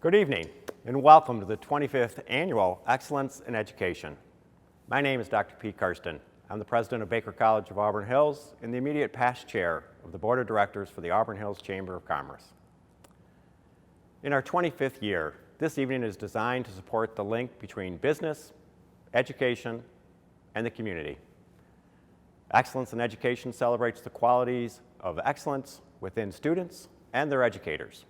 Good evening and welcome to the 25th Annual Excellence in Education. My name is Dr. Pete Karsten. I'm the president of Baker College of Auburn Hills and the immediate past chair of the Board of Directors for the Auburn Hills Chamber of Commerce. In our 25th year, this evening is designed to support the link between business, education, and the community. Excellence in Education celebrates the qualities of excellence within students and their educators.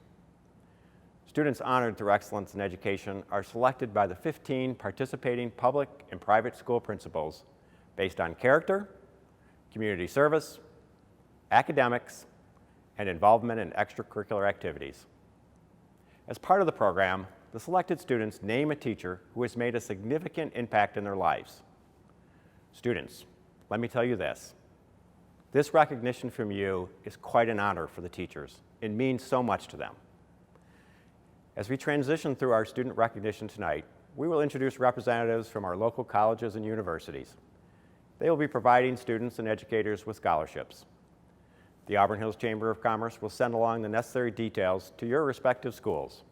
Students honored through Excellence in Education are selected by the 15 participating public and private school principals based on character, community service, academics, and involvement in extracurricular activities. As part of the program, the selected students name a teacher who has made a significant impact in their lives. Students, let me tell you this. This recognition from you is quite an honor for the teachers. It means so much to them. As we transition through our student recognition tonight, we will introduce representatives from our local colleges and universities. They will be providing students and educators with scholarships. The Auburn Hills Chamber of Commerce will send along the necessary details to your respective schools.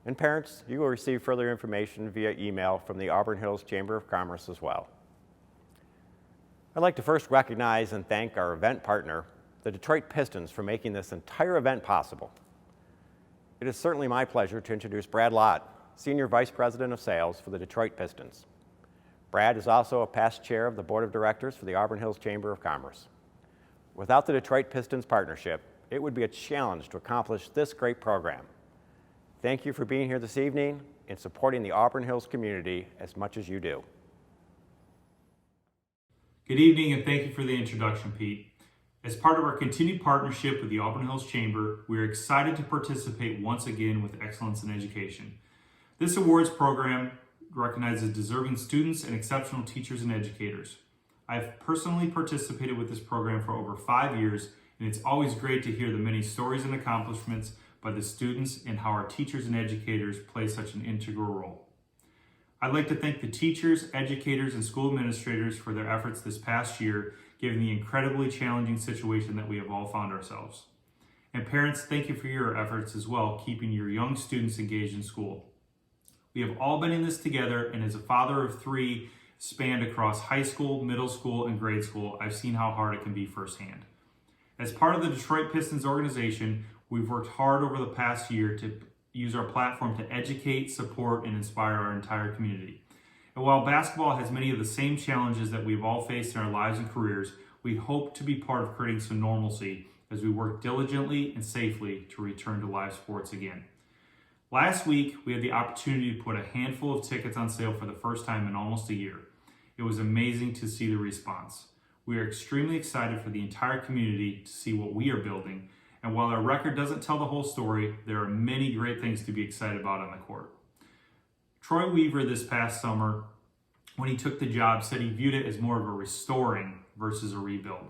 And parents, you will receive further information via email from the Auburn Hills Chamber of Commerce as well. I'd like to first recognize and thank our event partner, the Detroit Pistons, for making this entire event possible. It is certainly my pleasure to introduce Brad Lott, Senior Vice President of Sales for the Detroit Pistons. Brad is also a past chair of the Board of Directors for the Auburn Hills Chamber of Commerce. Without the Detroit Pistons partnership, it would be a challenge to accomplish this great program. Thank you for being here this evening and supporting the Auburn Hills community as much as you do. Good evening and thank you for the introduction, Pete. As part of our continued partnership with the Auburn Hills Chamber, we are excited to participate once again with Excellence in Education. This awards program recognizes deserving students and exceptional teachers and educators. I've personally participated with this program for over 5 years, and it's always great to hear the many stories and accomplishments by the students and how our teachers and educators play such an integral role. I'd like to thank the teachers, educators, and school administrators for their efforts this past year, given the incredibly challenging situation that we have all found ourselves. And parents, thank you for your efforts as well, keeping your young students engaged in school. We have all been in this together, and as a father of 3 spanned across high school, middle school, and grade school, I've seen how hard it can be firsthand. As part of the Detroit Pistons organization, we've worked hard over the past year to use our platform to educate, support, and inspire our entire community. And while basketball has many of the same challenges that we've all faced in our lives and careers, we hope to be part of creating some normalcy as we work diligently and safely to return to live sports again. Last week, we had the opportunity to put a handful of tickets on sale for the first time in almost a year. It was amazing to see the response. We are extremely excited for the entire community to see what we are building. And while our record doesn't tell the whole story, there are many great things to be excited about on the court. Troy Weaver this past summer, when he took the job, said he viewed it as more of a restoring versus a rebuild.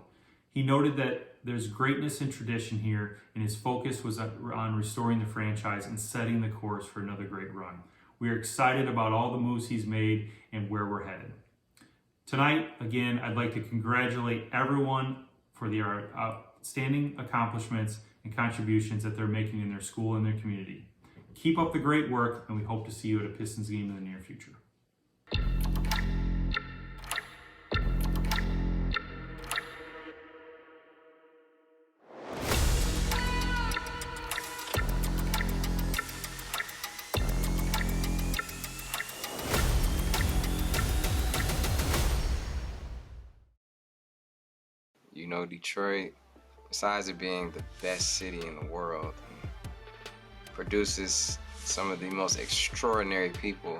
He noted that there's greatness in tradition here, and his focus was on restoring the franchise and setting the course for another great run. We are excited about all the moves he's made and where we're headed. Tonight, again, I'd like to congratulate everyone for the outstanding accomplishments and contributions that they're making in their school and their community. Keep up the great work, and we hope to see you at a Pistons game in the near future. You know, Detroit, besides it being the best city in the world, produces some of the most extraordinary people.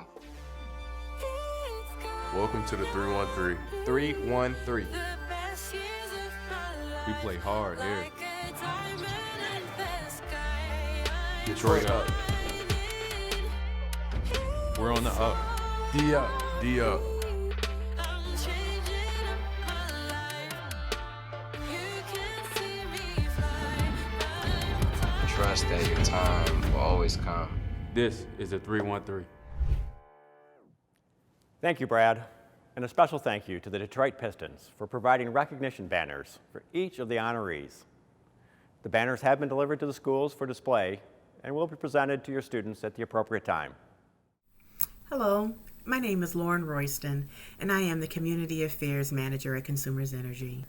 Welcome to the 313. 313. We play hard here. Detroit up. We're on the up. D up. D up. Trust that your time will always come. This is the 313. Thank you, Brad. And a special thank you to the Detroit Pistons for providing recognition banners for each of the honorees. The banners have been delivered to the schools for display, and will be presented to your students at the appropriate time. Hello, my name is Lauren Royston, and I am the Community Affairs Manager at Consumers Energy.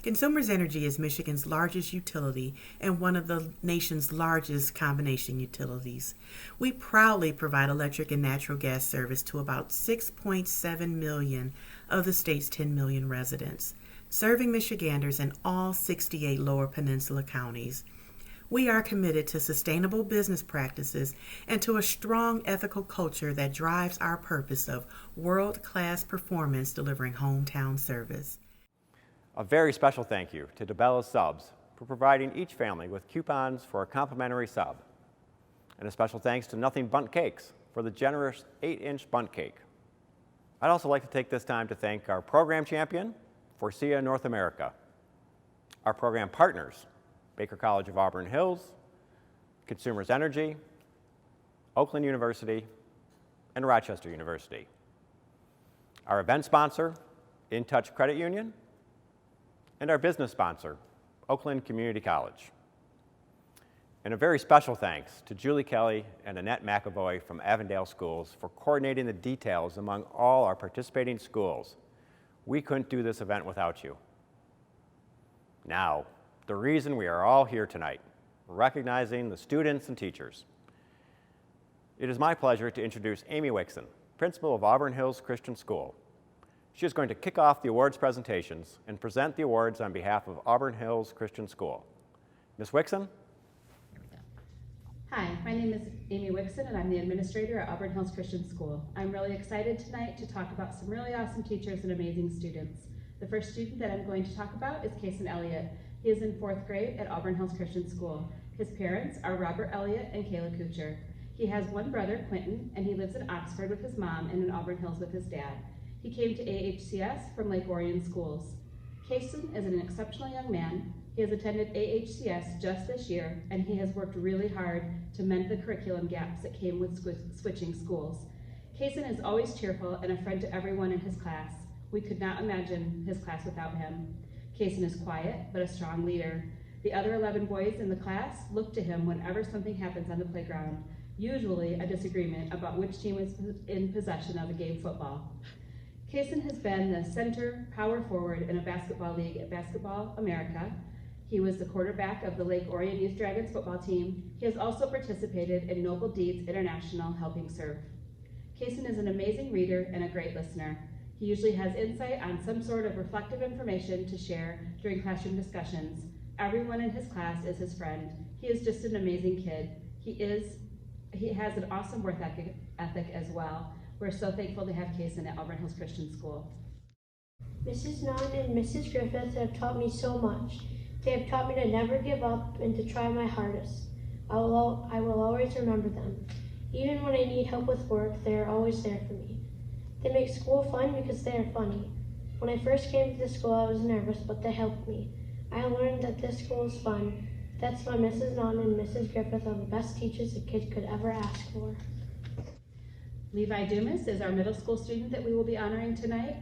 Consumers Energy is Michigan's largest utility and one of the nation's largest combination utilities. We proudly provide electric and natural gas service to about 6.7 million of the state's 10 million residents, serving Michiganders in all 68 Lower Peninsula counties. We are committed to sustainable business practices and to a strong ethical culture that drives our purpose of world-class performance delivering hometown service. A very special thank you to DeBella's Subs for providing each family with coupons for a complimentary sub. And a special thanks to Nothing Bundt Cakes for the generous 8-inch bundt cake. I'd also like to take this time to thank our program champion, Forcia North America, our program partners, Baker College of Auburn Hills, Consumers Energy, Oakland University, and Rochester University. Our event sponsor, In Touch Credit Union, and our business sponsor, Oakland Community College. And a very special thanks to Julie Kelly and Annette McAvoy from Avondale Schools for coordinating the details among all our participating schools. We couldn't do this event without you. Now, the reason we are all here tonight, recognizing the students and teachers. It is my pleasure to introduce Amy Wixon, principal of Auburn Hills Christian School. She is going to kick off the awards presentations and present the awards on behalf of Auburn Hills Christian School. Ms. Wixon? Hi, my name is Amy Wixon, and I'm the administrator at Auburn Hills Christian School. I'm really excited tonight to talk about some really awesome teachers and amazing students. The first student that I'm going to talk about is Caisson Elliott. He is in 4th grade at Auburn Hills Christian School. His parents are Robert Elliott and Kayla Kuchar. He has one brother, Quentin, and he lives in Oxford with his mom and in Auburn Hills with his dad. He came to AHCS from Lake Orion Schools. Caisson is an exceptional young man. He has attended AHCS just this year, and he has worked really hard to mend the curriculum gaps that came with switching schools. Caisson is always cheerful and a friend to everyone in his class. We could not imagine his class without him. Caisson is quiet, but a strong leader. The other 11 boys in the class look to him whenever something happens on the playground, usually a disagreement about which team is in possession of a game football. Caisson has been the center power forward in a basketball league at Basketball America. He was the quarterback of the Lake Orion Youth Dragons football team. He has also participated in Noble Deeds International Helping Serve. Caisson is an amazing reader and a great listener. He usually has insight on some sort of reflective information to share during classroom discussions. Everyone in his class is his friend. He is just an amazing kid. He has an awesome work ethic as well. We're so thankful to have Caisson at Auburn Hills Christian School. Mrs. Nunn and Mrs. Griffith have taught me so much. They have taught me to never give up and to try my hardest. I will always remember them. Even when I need help with work, they are always there for me. They make school fun because they are funny. When I first came to this school, I was nervous, but they helped me. I learned that this school is fun. That's why Mrs. Nunn and Mrs. Griffith are the best teachers a kid could ever ask for. Levi Dumas is our middle school student that we will be honoring tonight.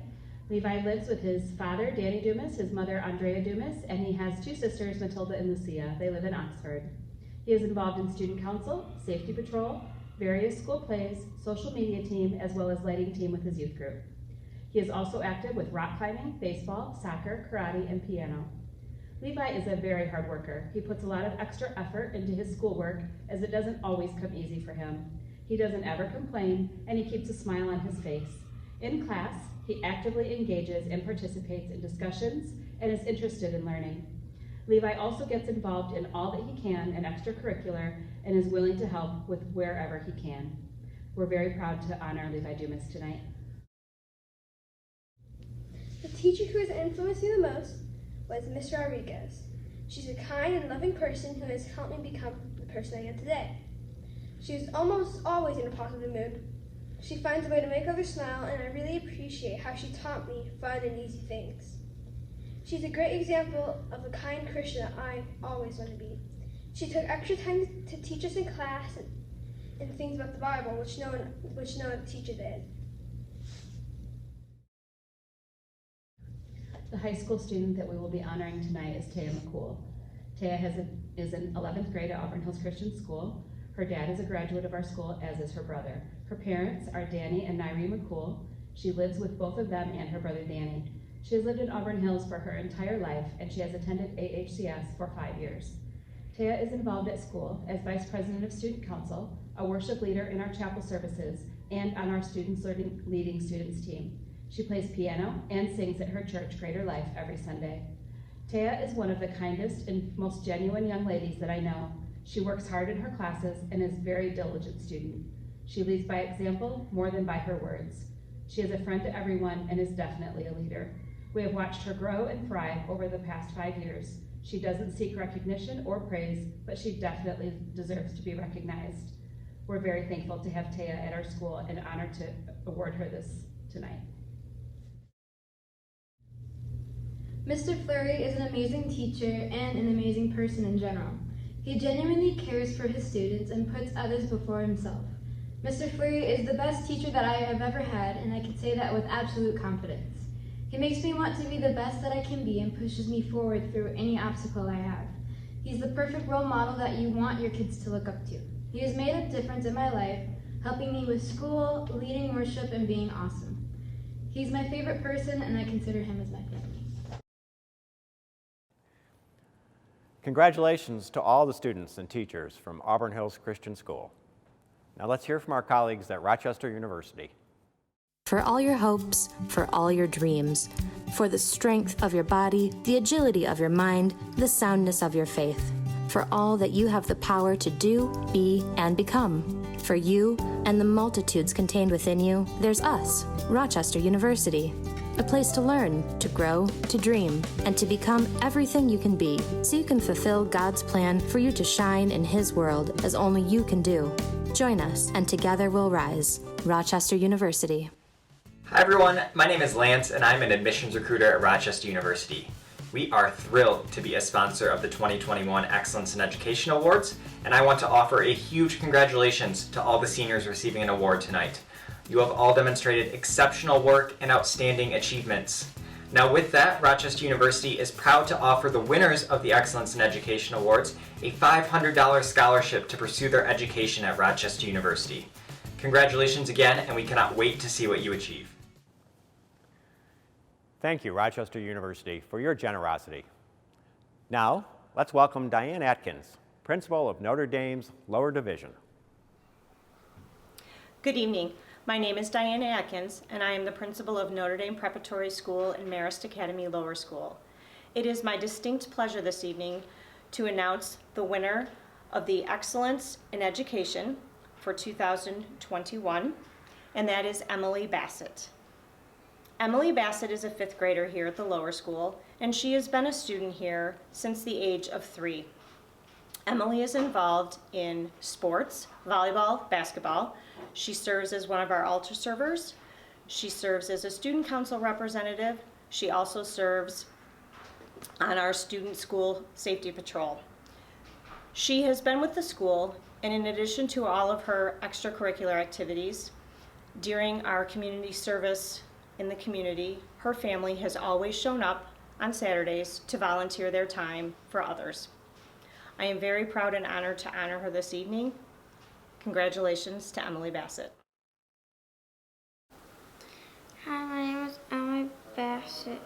Levi lives with his father, Danny Dumas, his mother, Andrea Dumas, and he has 2 sisters, Matilda and Lucia. They live in Oxford. He is involved in student council, safety patrol, various school plays, social media team, as well as lighting team with his youth group. He is also active with rock climbing, baseball, soccer, karate, and piano. Levi is a very hard worker. He puts a lot of extra effort into his schoolwork, as it doesn't always come easy for him. He doesn't ever complain, and he keeps a smile on his face. In class, he actively engages and participates in discussions and is interested in learning. Levi also gets involved in all that he can in extracurricular and is willing to help with wherever he can. We're very proud to honor Levi Dumas tonight. The teacher who has influenced me the most was Miss Rodriguez. She's a kind and loving person who has helped me become the person I am today. She is almost always in a positive mood. She finds a way to make others smile, and I really appreciate how she taught me fun and easy things. She's a great example of the kind Christian that I always want to be. She took extra time to teach us in class and things about the Bible, which no other teacher did. The high school student that we will be honoring tonight is Taya Mccool. Taya is in 11th grade at Auburn Hills Christian School. Her dad is a graduate of our school, as is her brother. Her parents are Danny and Taya Mccool. She lives with both of them and her brother Danny. She has lived in Auburn Hills for her entire life, and she has attended AHCS for 5 years. Taya is involved at school as Vice President of Student Council, a worship leader in our chapel services, and on our leading students team. She plays piano and sings at her church, Greater Life, every Sunday. Taya is one of the kindest and most genuine young ladies that I know. She works hard in her classes and is a very diligent student. She leads by example more than by her words. She is a friend to everyone and is definitely a leader. We have watched her grow and thrive over the past 5 years. She doesn't seek recognition or praise, but she definitely deserves to be recognized. We're very thankful to have Taya at our school and honored to award her this tonight. Mr. Fleury is an amazing teacher and an amazing person in general. He genuinely cares for his students and puts others before himself. Mr. Fleury is the best teacher that I have ever had, and I can say that with absolute confidence. He makes me want to be the best that I can be and pushes me forward through any obstacle I have. He's the perfect role model that you want your kids to look up to. He has made a difference in my life, helping me with school, leading worship, and being awesome. He's my favorite person, and I consider him as my family. Congratulations to all the students and teachers from Auburn Hills Christian School. Now let's hear from our colleagues at Rochester University. For all your hopes, for all your dreams, for the strength of your body, the agility of your mind, the soundness of your faith, for all that you have the power to do, be, and become. For you and the multitudes contained within you, there's us, Rochester University. A place to learn, to grow, to dream, and to become everything you can be, so you can fulfill God's plan for you to shine in His world as only you can do. Join us, and together we'll rise. Rochester University. Hi everyone, my name is Lance and I'm an admissions recruiter at Rochester University. We are thrilled to be a sponsor of the 2021 Excellence in Education Awards, and I want to offer a huge congratulations to all the seniors receiving an award tonight. You have all demonstrated exceptional work and outstanding achievements. Now with that, Rochester University is proud to offer the winners of the Excellence in Education Awards a $500 scholarship to pursue their education at Rochester University. Congratulations again, and we cannot wait to see what you achieve. Thank you, Rochester University, for your generosity. Now, let's welcome Diane Atkins, Principal of Notre Dame's Lower Division. Good evening. My name is Diane Atkins, and I am the principal of Notre Dame Preparatory School and Marist Academy Lower School. It is my distinct pleasure this evening to announce the winner of the Excellence in Education for 2021, and that is Emily Bassett. Emily Bassett is a 5th grader here at the lower school, and she has been a student here since the age of 3. Emily is involved in sports, volleyball, basketball. She serves as one of our altar servers. She serves as a student council representative. She also serves on our student school safety patrol. She has been with the school, and in addition to all of her extracurricular activities, during our community service in the community, her family has always shown up on Saturdays to volunteer their time for others. I am very proud and honored to honor her this evening. Congratulations to Emily Bassett. Hi, my name is Emily Bassett.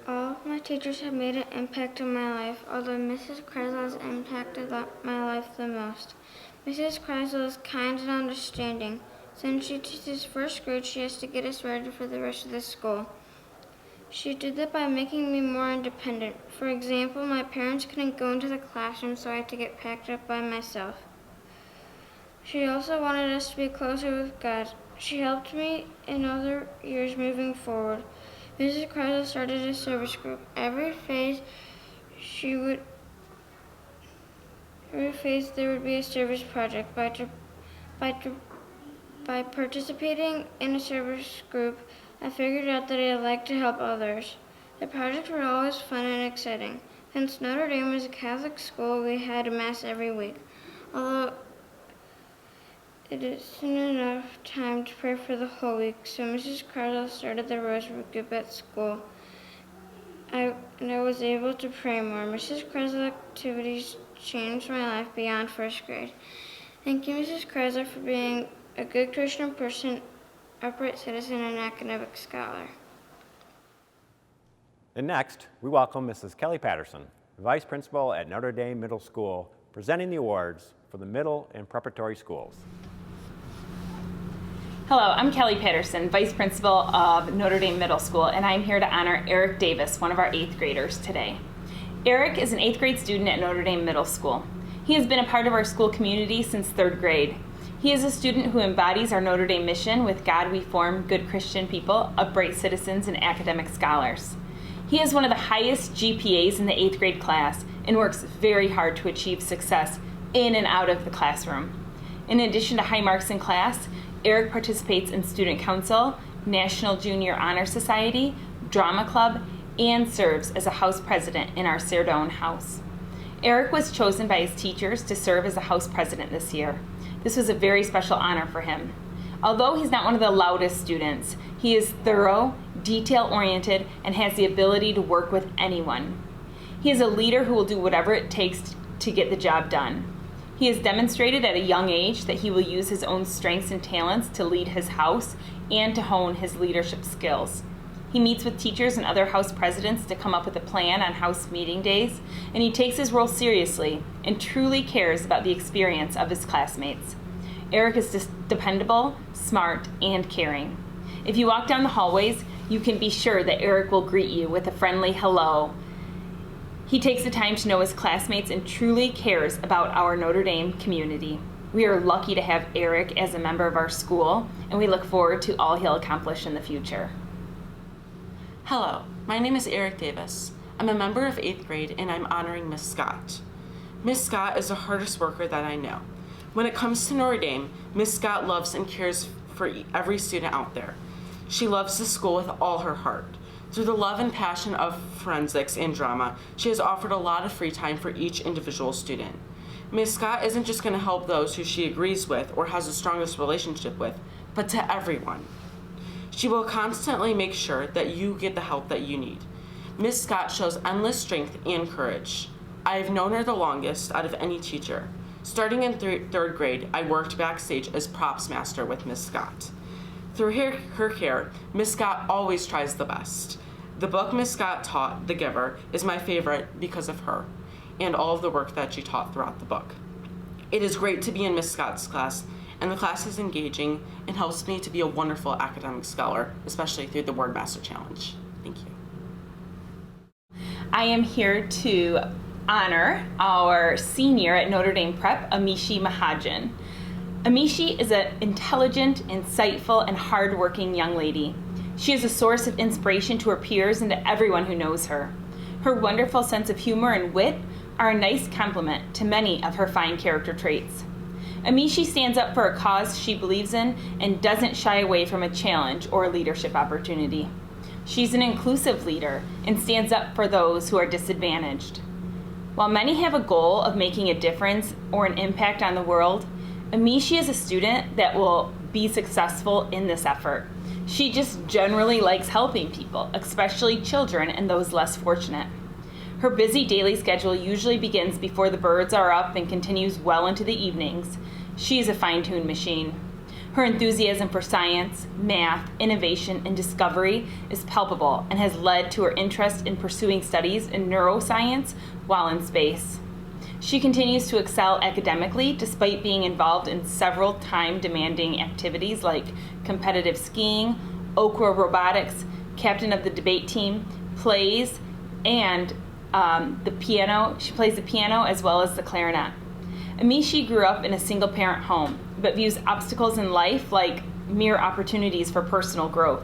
All of my teachers have made an impact on my life, although Mrs. Kreisel has impacted my life the most. Mrs. Kreisel is kind and understanding. Since she teaches 1st grade, she has to get us ready for the rest of the school. She did that by making me more independent. For example, my parents couldn't go into the classroom, so I had to get packed up by myself. She also wanted us to be closer with God. She helped me in other years moving forward. Mrs. Kreisel started a service group. Every phase there would be a service project. By participating in a service group, I figured out that I liked to help others. The projects were always fun and exciting. Since Notre Dame is a Catholic school, we had a Mass every week. Although it isn't enough time to pray for the whole week, so Mrs. Kreisel started the Rosary group at school. I was able to pray more. Mrs. Kreisel's activities changed my life beyond 1st grade. Thank you, Mrs. Kreisler, for being a good Christian person, upright citizen, and academic scholar. And next, we welcome Mrs. Kelly Patterson, Vice Principal at Notre Dame Middle School, presenting the awards for the middle and preparatory schools. Hello, I'm Kelly Patterson, Vice Principal of Notre Dame Middle School, and I'm here to honor Eric Davis, one of our 8th graders today. Eric is an 8th grade student at Notre Dame Middle School. He has been a part of our school community since 3rd grade. He is a student who embodies our Notre Dame mission: with God we form good Christian people, upright citizens, and academic scholars. He has one of the highest GPAs in the 8th grade class and works very hard to achieve success in and out of the classroom. In addition to high marks in class, Eric participates in Student Council, National Junior Honor Society, Drama Club, and serves as a house president in our Sardone house. Eric was chosen by his teachers to serve as a house president this year. This was a very special honor for him. Although he's not one of the loudest students, he is thorough, detail-oriented, and has the ability to work with anyone. He is a leader who will do whatever it takes to get the job done. He has demonstrated at a young age that he will use his own strengths and talents to lead his house and to hone his leadership skills. He meets with teachers and other house presidents to come up with a plan on house meeting days, and he takes his role seriously and truly cares about the experience of his classmates. Eric is dependable, smart, and caring. If you walk down the hallways, you can be sure that Eric will greet you with a friendly hello. He takes the time to know his classmates and truly cares about our Notre Dame community. We are lucky to have Eric as a member of our school, and we look forward to all he'll accomplish in the future. Hello, my name is Eric Davis. I'm a member of 8th grade, and I'm honoring Miss Scott. Miss Scott is the hardest worker that I know. When it comes to Notre Dame, Miss Scott loves and cares for every student out there. She loves the school with all her heart. Through the love and passion of forensics and drama, she has offered a lot of free time for each individual student. Ms. Scott isn't just going to help those who she agrees with or has the strongest relationship with, but to everyone. She will constantly make sure that you get the help that you need. Ms. Scott shows endless strength and courage. I have known her the longest out of any teacher. Starting in 3rd grade, I worked backstage as props master with Ms. Scott. Through her care, Miss Scott always tries the best. The book Miss Scott taught, The Giver, is my favorite because of her and all of the work that she taught throughout the book. It is great to be in Miss Scott's class, and the class is engaging and helps me to be a wonderful academic scholar, especially through the Word Master Challenge. Thank you. I am here to honor our senior at Notre Dame Prep, Amishi Mahajan. Amishi is an intelligent, insightful, and hardworking young lady. She is a source of inspiration to her peers and to everyone who knows her. Her wonderful sense of humor and wit are a nice complement to many of her fine character traits. Amishi stands up for a cause she believes in and doesn't shy away from a challenge or a leadership opportunity. She's an inclusive leader and stands up for those who are disadvantaged. While many have a goal of making a difference or an impact on the world, Amishi is a student that will be successful in this effort. She just generally likes helping people, especially children and those less fortunate. Her busy daily schedule usually begins before the birds are up and continues well into the evenings. She is a fine-tuned machine. Her enthusiasm for science, math, innovation, and discovery is palpable and has led to her interest in pursuing studies in neuroscience while in space. She continues to excel academically despite being involved in several time-demanding activities like competitive skiing, Okra robotics, captain of the debate team, plays, and the piano. She plays the piano as well as the clarinet. Amishi grew up in a single-parent home, but views obstacles in life like mere opportunities for personal growth.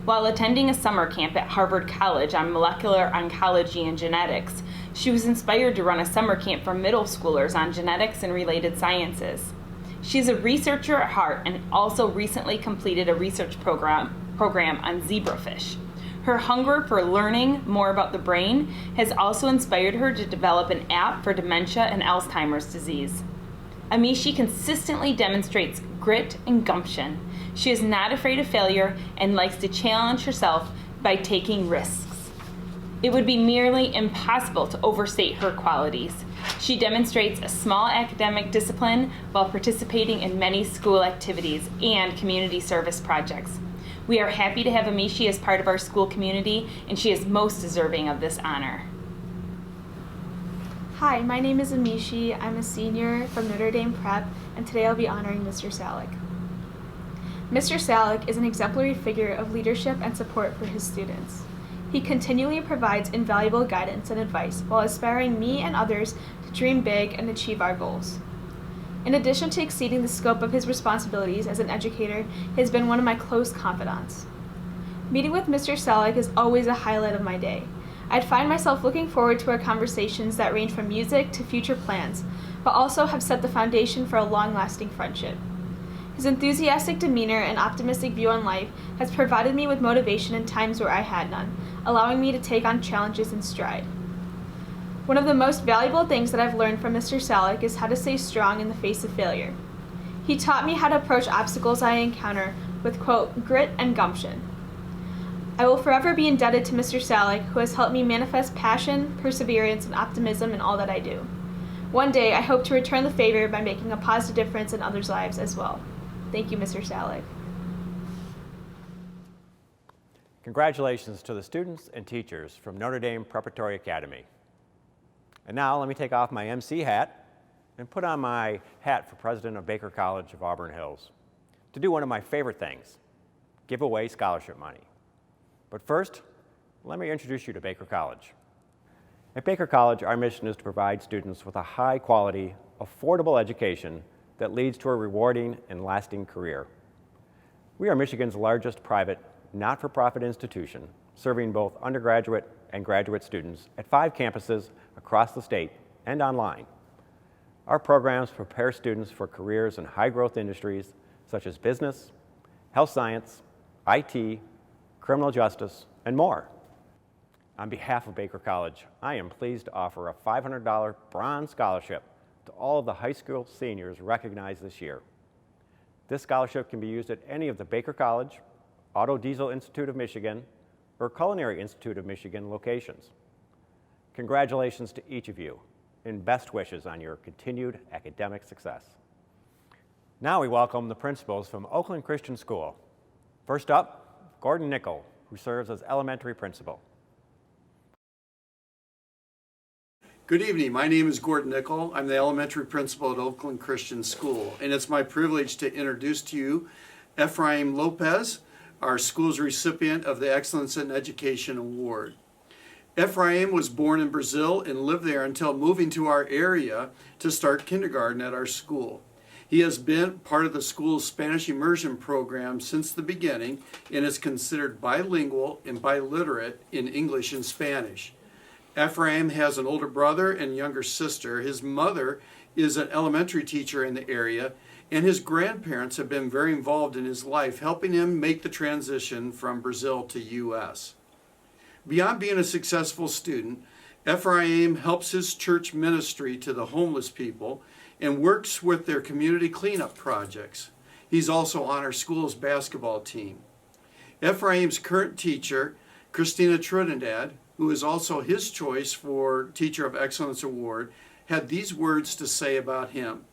While attending a summer camp at Harvard College on molecular oncology and genetics, she was inspired to run a summer camp for middle schoolers on genetics and related sciences. She's a researcher at heart and also recently completed a research program on zebrafish. Her hunger for learning more about the brain has also inspired her to develop an app for dementia and Alzheimer's disease. Amishi consistently demonstrates grit and gumption. She is not afraid of failure and likes to challenge herself by taking risks. It would be nearly impossible to overstate her qualities. She demonstrates a small academic discipline while participating in many school activities and community service projects. We are happy to have Emilia as part of our school community, and she is most deserving of this honor. Hi, my name is Emilia. I'm a senior from Notre Dame Prep, and today I'll be honoring Mr. Salick. Mr. Salick is an exemplary figure of leadership and support for his students. He continually provides invaluable guidance and advice while inspiring me and others to dream big and achieve our goals. In addition to exceeding the scope of his responsibilities as an educator, he has been one of my close confidants. Meeting with Mr. Salick is always a highlight of my day. I'd find myself looking forward to our conversations that range from music to future plans, but also have set the foundation for a long-lasting friendship. His enthusiastic demeanor and optimistic view on life has provided me with motivation in times where I had none, allowing me to take on challenges in stride. One of the most valuable things that I've learned from Mr. Salick is how to stay strong in the face of failure. He taught me how to approach obstacles I encounter with, quote, grit and gumption. I will forever be indebted to Mr. Salick, who has helped me manifest passion, perseverance, and optimism in all that I do. One day, I hope to return the favor by making a positive difference in others' lives as well. Thank you, Mr. Salick. Congratulations to the students and teachers from Notre Dame Preparatory Academy. And now let me take off my MC hat and put on my hat for President of Baker College of Auburn Hills to do one of my favorite things, give away scholarship money. But first, let me introduce you to Baker College. At Baker College, our mission is to provide students with a high-quality, affordable education that leads to a rewarding and lasting career. We are Michigan's largest private, not-for-profit institution, serving both undergraduate and graduate students at 5 campuses across the state and online. Our programs prepare students for careers in high-growth industries such as business, health science, IT, criminal justice, and more. On behalf of Baker College, I am pleased to offer a $500 bronze scholarship to all of the high school seniors recognized this year. This scholarship can be used at any of the Baker College, Auto Diesel Institute of Michigan, or Culinary Institute of Michigan locations. Congratulations to each of you, and best wishes on your continued academic success. Now we welcome the principals from Oakland Christian School. First up, Gordon Nichol, who serves as elementary principal. Good evening. My name is Gordon Nichol. I'm the elementary principal at Oakland Christian School, and it's my privilege to introduce to you Ephraim Lopez, our school's recipient of the Excellence in Education Award. Ephraim was born in Brazil and lived there until moving to our area to start kindergarten at our school. He has been part of the school's Spanish immersion program since the beginning and is considered bilingual and biliterate in English and Spanish. Ephraim has an older brother and younger sister. His mother is an elementary teacher in the area, and his grandparents have been very involved in his life, helping him make the transition from Brazil to U.S. Beyond being a successful student, Ephraim helps his church ministry to the homeless people and works with their community cleanup projects. He's also on our school's basketball team. Ephraim's current teacher, Christina Trinidad, who is also his choice for Teacher of Excellence Award, had these words to say about him.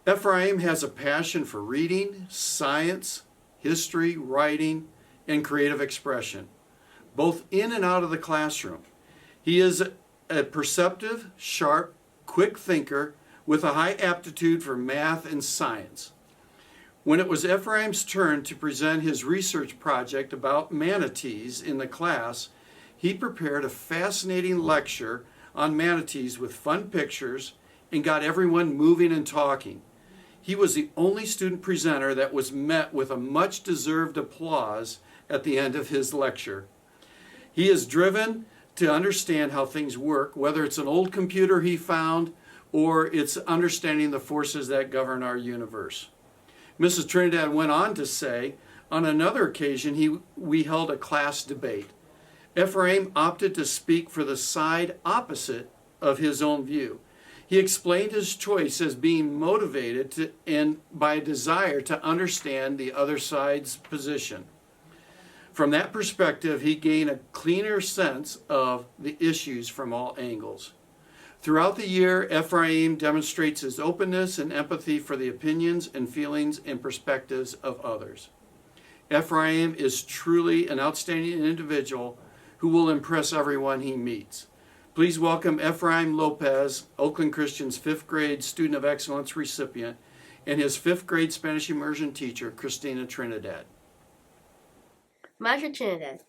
Ephraim has a passion for reading, science, history, writing, and creative expression, both in and out of the classroom. He is a perceptive, sharp, quick thinker with a high aptitude for math and science. When it was Ephraim's turn to present his research project about manatees in the class, he prepared a fascinating lecture on manatees with fun pictures and got everyone moving and talking. He was the only student presenter that was met with a much-deserved applause at the end of his lecture. He is driven to understand how things work, whether it's an old computer he found or it's understanding the forces that govern our universe. Mrs. Trinidad went on to say, on another occasion, we held a class debate. Ephraim opted to speak for the side opposite of his own view. He explained his choice as being motivated by a desire to understand the other side's position. From that perspective, he gained a cleaner sense of the issues from all angles. Throughout the year, Ephraim demonstrates his openness and empathy for the opinions and feelings and perspectives of others. Ephraim is truly an outstanding individual who will impress everyone he meets. Please welcome Ephraim Lopez, Oakland Christian's 5th grade Student of Excellence recipient, and his 5th grade Spanish immersion teacher, Christina Trinidad. Master Trinidad,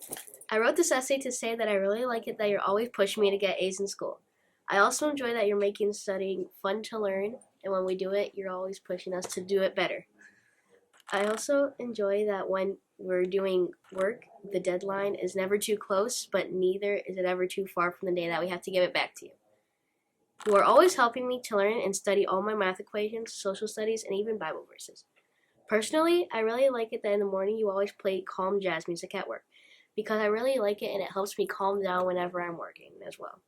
I wrote this essay to say that I really like it that you're always pushing me to get A's in school. I also enjoy that you're making studying fun to learn, and when we do it, you're always pushing us to do it better. I also enjoy that when we're doing work, the deadline is never too close, but neither is it ever too far from the day that we have to give it back to you. You are always helping me to learn and study all my math equations, social studies, and even Bible verses. Personally, I really like it that in the morning you always play calm jazz music at work, because I really like it and it helps me calm down whenever I'm working as well.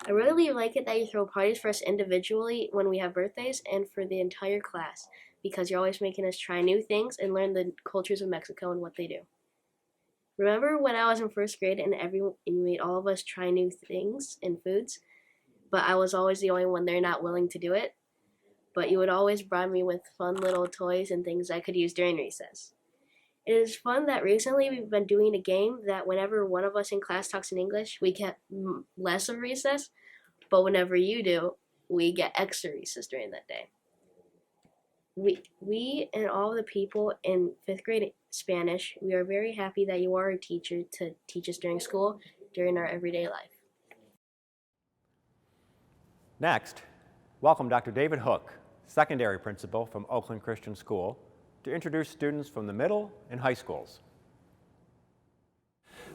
I really like it that you throw parties for us individually when we have birthdays and for the entire class, because you're always making us try new things and learn the cultures of Mexico and what they do. Remember when I was in 1st grade and you made all of us try new things and foods, but I was always the only one there not willing to do it? But you would always bribe me with fun little toys and things I could use during recess. It is fun that recently we've been doing a game that whenever one of us in class talks in English, we get less of recess, but whenever you do, we get extra recess during that day. We and all the people in 5th grade Spanish, we are very happy that you are a teacher to teach us during school, during our everyday life. Next, welcome Dr. David Hook, secondary principal from Oakland Christian School, to introduce students from the middle and high schools.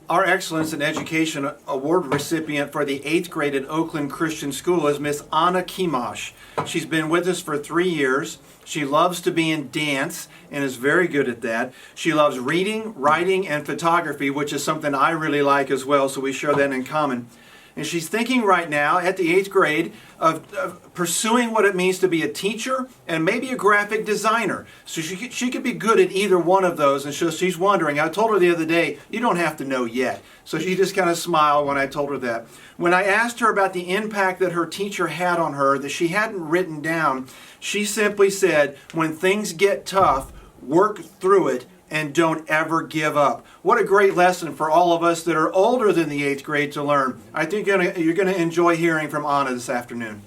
Our Excellence in Education Award recipient for the 8th grade at Oakland Christian School is Miss Anna Kimash. She's been with us for 3 years. She loves to be in dance and is very good at that. She loves reading, writing, and photography, which is something I really like as well, so we share that in common. And she's thinking right now at the 8th grade of pursuing what it means to be a teacher and maybe a graphic designer. So she could be good at either one of those. And so she's wondering, I told her the other day, you don't have to know yet. So she just kind of smiled when I told her that. When I asked her about the impact that her teacher had on her that she hadn't written down, she simply said, when things get tough, work through it and don't ever give up. What a great lesson for all of us that are older than the 8th grade to learn. I think you're going to enjoy hearing from Anna this afternoon.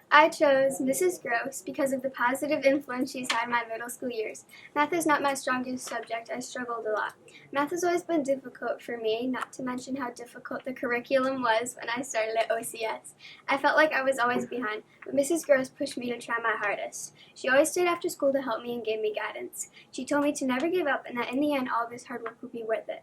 I chose Mrs. Gross because of the positive influence she's had in my middle school years. Math is not my strongest subject. I struggled a lot. Math has always been difficult for me, not to mention how difficult the curriculum was when I started at OCS. I felt like I was always behind, but Mrs. Gross pushed me to try my hardest. She always stayed after school to help me and gave me guidance. She told me to never give up and that in the end all this hard work would be worth it.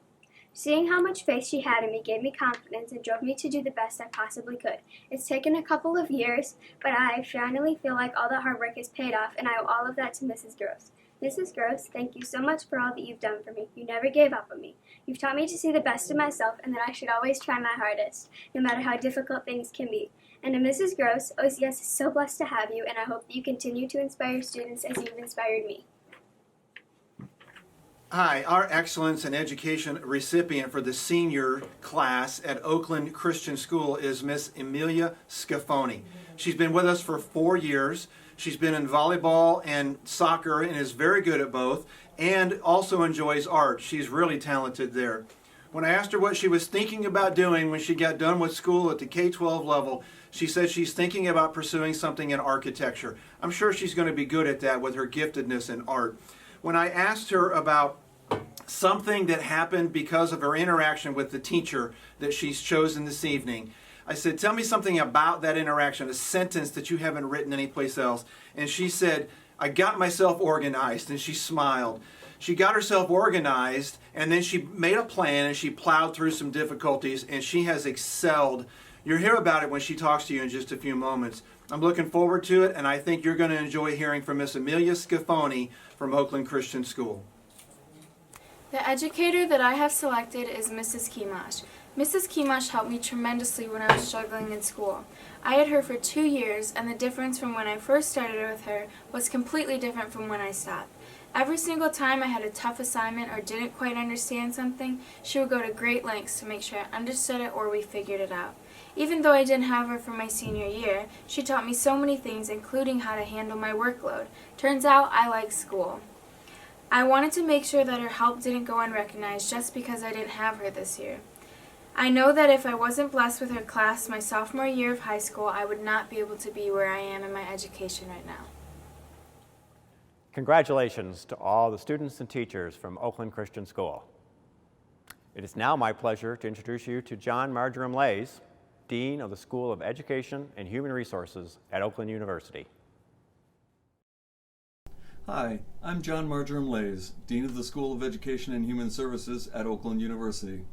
Seeing how much faith she had in me gave me confidence and drove me to do the best I possibly could. It's taken a couple of years, but I finally feel like all that hard work is paid off, and I owe all of that to Mrs. Gross. Mrs. Gross, thank you so much for all that you've done for me. You never gave up on me. You've taught me to see the best of myself and that I should always try my hardest, no matter how difficult things can be. And to Mrs. Gross, OCS is so blessed to have you, and I hope that you continue to inspire students as you've inspired me. Hi, our Excellence in Education recipient for the senior class at Oakland Christian School is Miss Emilia Scafoni. She's been with us for 4 years. She's been in volleyball and soccer and is very good at both, and also enjoys art. She's really talented there. When I asked her what she was thinking about doing when she got done with school at the K-12 level, she said she's thinking about pursuing something in architecture. I'm sure she's going to be good at that with her giftedness in art. When I asked her about something that happened because of her interaction with the teacher that she's chosen this evening, I said, tell me something about that interaction, a sentence that you haven't written anyplace else. And she said, I got myself organized, and she smiled. She got herself organized, and then she made a plan, and she plowed through some difficulties, and she has excelled. You'll hear about it when she talks to you in just a few moments. I'm looking forward to it, and I think you're going to enjoy hearing from Miss Emilia Scafoni from Oakland Christian School. The educator that I have selected is Mrs. Kimash. Mrs. Kimash helped me tremendously when I was struggling in school. I had her for 2 years, and the difference from when I first started with her was completely different from when I stopped. Every single time I had a tough assignment or didn't quite understand something, she would go to great lengths to make sure I understood it or we figured it out. Even though I didn't have her for my senior year, she taught me so many things, including how to handle my workload. Turns out I like school. I wanted to make sure that her help didn't go unrecognized just because I didn't have her this year. I know that if I wasn't blessed with her class my sophomore year of high school, I would not be able to be where I am in my education right now. Congratulations to all the students and teachers from Oakland Christian School. It is now my pleasure to introduce you to John Marjoram Lays, Dean of the School of Education and Human Resources at Oakland University. Hi, I'm John Marjoram Lays, Dean of the School of Education and Human Services at Oakland University.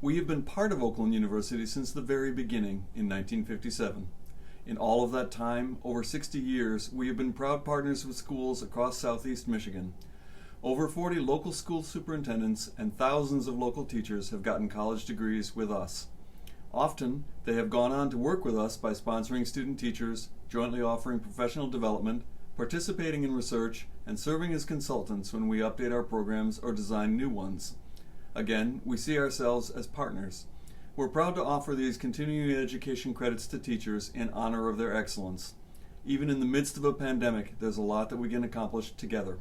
We have been part of Oakland University since the very beginning in 1957. In all of that time, over 60 years, we have been proud partners with schools across Southeast Michigan. Over 40 local school superintendents and thousands of local teachers have gotten college degrees with us. Often, they have gone on to work with us by sponsoring student teachers, jointly offering professional development, participating in research, and serving as consultants when we update our programs or design new ones. Again, we see ourselves as partners. We're proud to offer these continuing education credits to teachers in honor of their excellence. Even in the midst of a pandemic, there's a lot that we can accomplish together.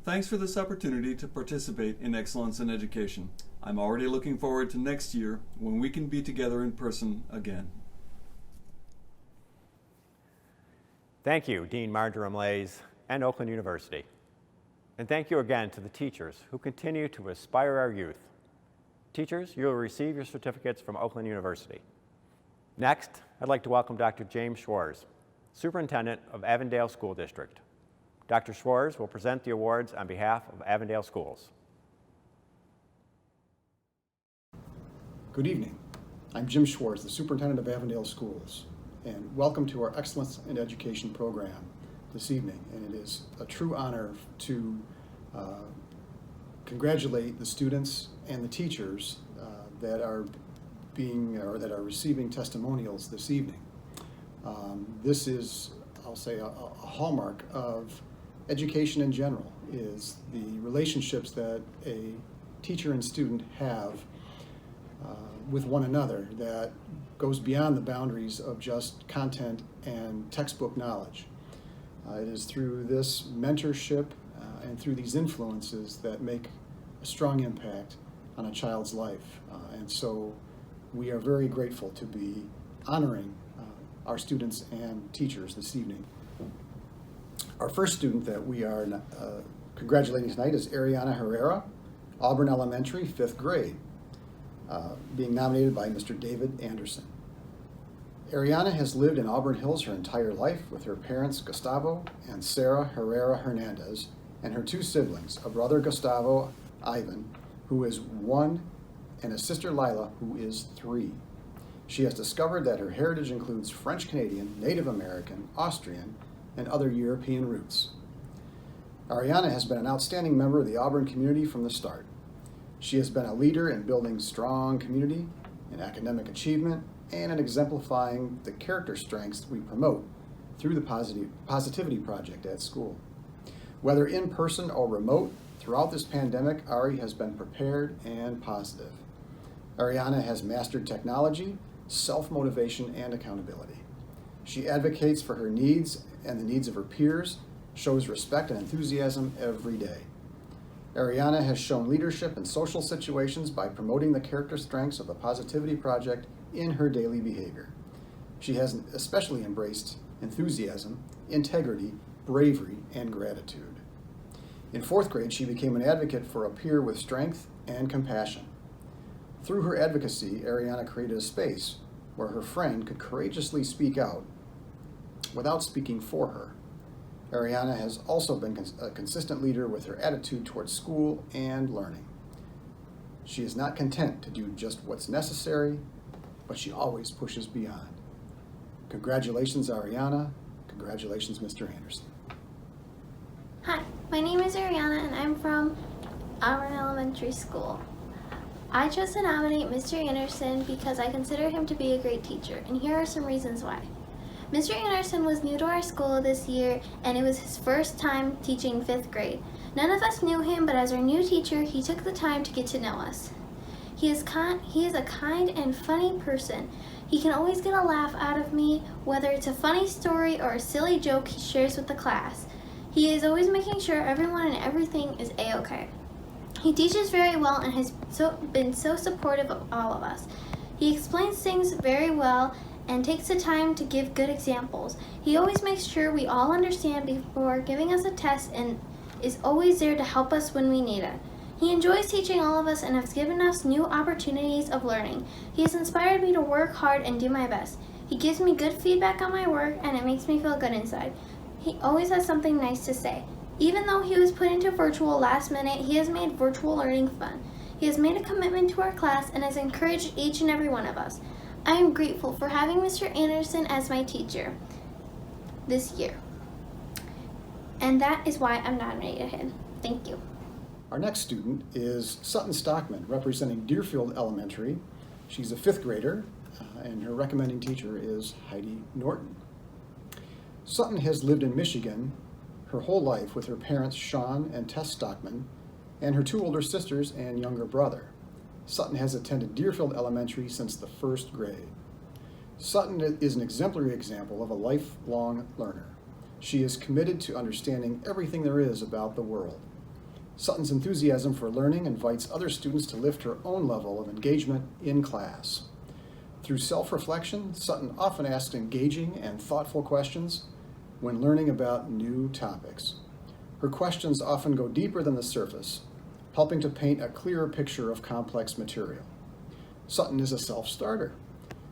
Thanks for this opportunity to participate in excellence in education. I'm already looking forward to next year when we can be together in person again. Thank you, Dean Marjoram Lays and Oakland University. And thank you again to the teachers who continue to inspire our youth. Teachers, you will receive your certificates from Oakland University. Next, I'd like to welcome Dr. James Schwarz, Superintendent of Avondale School District. Dr. Schwarz will present the awards on behalf of Avondale Schools. Good evening. I'm Jim Schwarz, the Superintendent of Avondale Schools, and welcome to our Excellence in Education program this evening. And it is a true honor to congratulate the students and the teachers that are receiving testimonials this evening. This is, I'll say, a hallmark of education in general, is the relationships that a teacher and student have with one another that goes beyond the boundaries of just content and textbook knowledge. It is through this mentorship and through these influences that make a strong impact on a child's life. And so we are very grateful to be honoring our students and teachers this evening. Our first student that we are congratulating tonight is Ariana Herrera, Auburn Elementary, 5th grade, being nominated by Mr. David Anderson. Ariana has lived in Auburn Hills her entire life with her parents Gustavo and Sarah Herrera Hernandez and her two siblings, a brother Gustavo Ivan, who is 1, and a sister Lila, who is 3. She has discovered that her heritage includes French Canadian, Native American, Austrian, and other European roots. Ariana has been an outstanding member of the Auburn community from the start. She has been a leader in building strong community, in academic achievement, and in exemplifying the character strengths we promote through the Positivity Project at school. Whether in person or remote, throughout this pandemic, Ari has been prepared and positive. Ariana has mastered technology, self-motivation, and accountability. She advocates for her needs and the needs of her peers, shows respect and enthusiasm every day. Ariana has shown leadership in social situations by promoting the character strengths of the Positivity Project in her daily behavior. She has especially embraced enthusiasm, integrity, bravery, and gratitude. In 4th grade, she became an advocate for a peer with strength and compassion. Through her advocacy, Ariana created a space where her friend could courageously speak out without speaking for her. Ariana has also been a consistent leader with her attitude towards school and learning. She is not content to do just what's necessary, but she always pushes beyond. Congratulations, Ariana. Congratulations, Mr. Anderson. Hi, my name is Ariana and I'm from Auburn Elementary School. I chose to nominate Mr. Anderson because I consider him to be a great teacher, and here are some reasons why. Mr. Anderson was new to our school this year, and it was his first time teaching 5th grade. None of us knew him, but as our new teacher, he took the time to get to know us. He is a kind and funny person. He can always get a laugh out of me, whether it's a funny story or a silly joke he shares with the class. He is always making sure everyone and everything is a-okay. He teaches very well and has been so supportive of all of us. He explains things very well and takes the time to give good examples. He always makes sure we all understand before giving us a test and is always there to help us when we need it. He enjoys teaching all of us and has given us new opportunities of learning. He has inspired me to work hard and do my best. He gives me good feedback on my work and it makes me feel good inside. He always has something nice to say. Even though he was put into virtual last minute, he has made virtual learning fun. He has made a commitment to our class and has encouraged each and every one of us. I am grateful for having Mr. Anderson as my teacher this year. And that is why I'm nominated him. Thank you. Our next student is Sutton Stockman, representing Deerfield Elementary. She's a 5th grader, and her recommending teacher is Heidi Norton. Sutton has lived in Michigan her whole life with her parents Sean and Tess Stockman and her 2 older sisters and younger brother. Sutton has attended Deerfield Elementary since the 1st grade. Sutton is an exemplary example of a lifelong learner. She is committed to understanding everything there is about the world. Sutton's enthusiasm for learning invites other students to lift her own level of engagement in class. Through self-reflection, Sutton often asks engaging and thoughtful questions when learning about new topics. Her questions often go deeper than the surface, helping to paint a clearer picture of complex material. Sutton is a self-starter.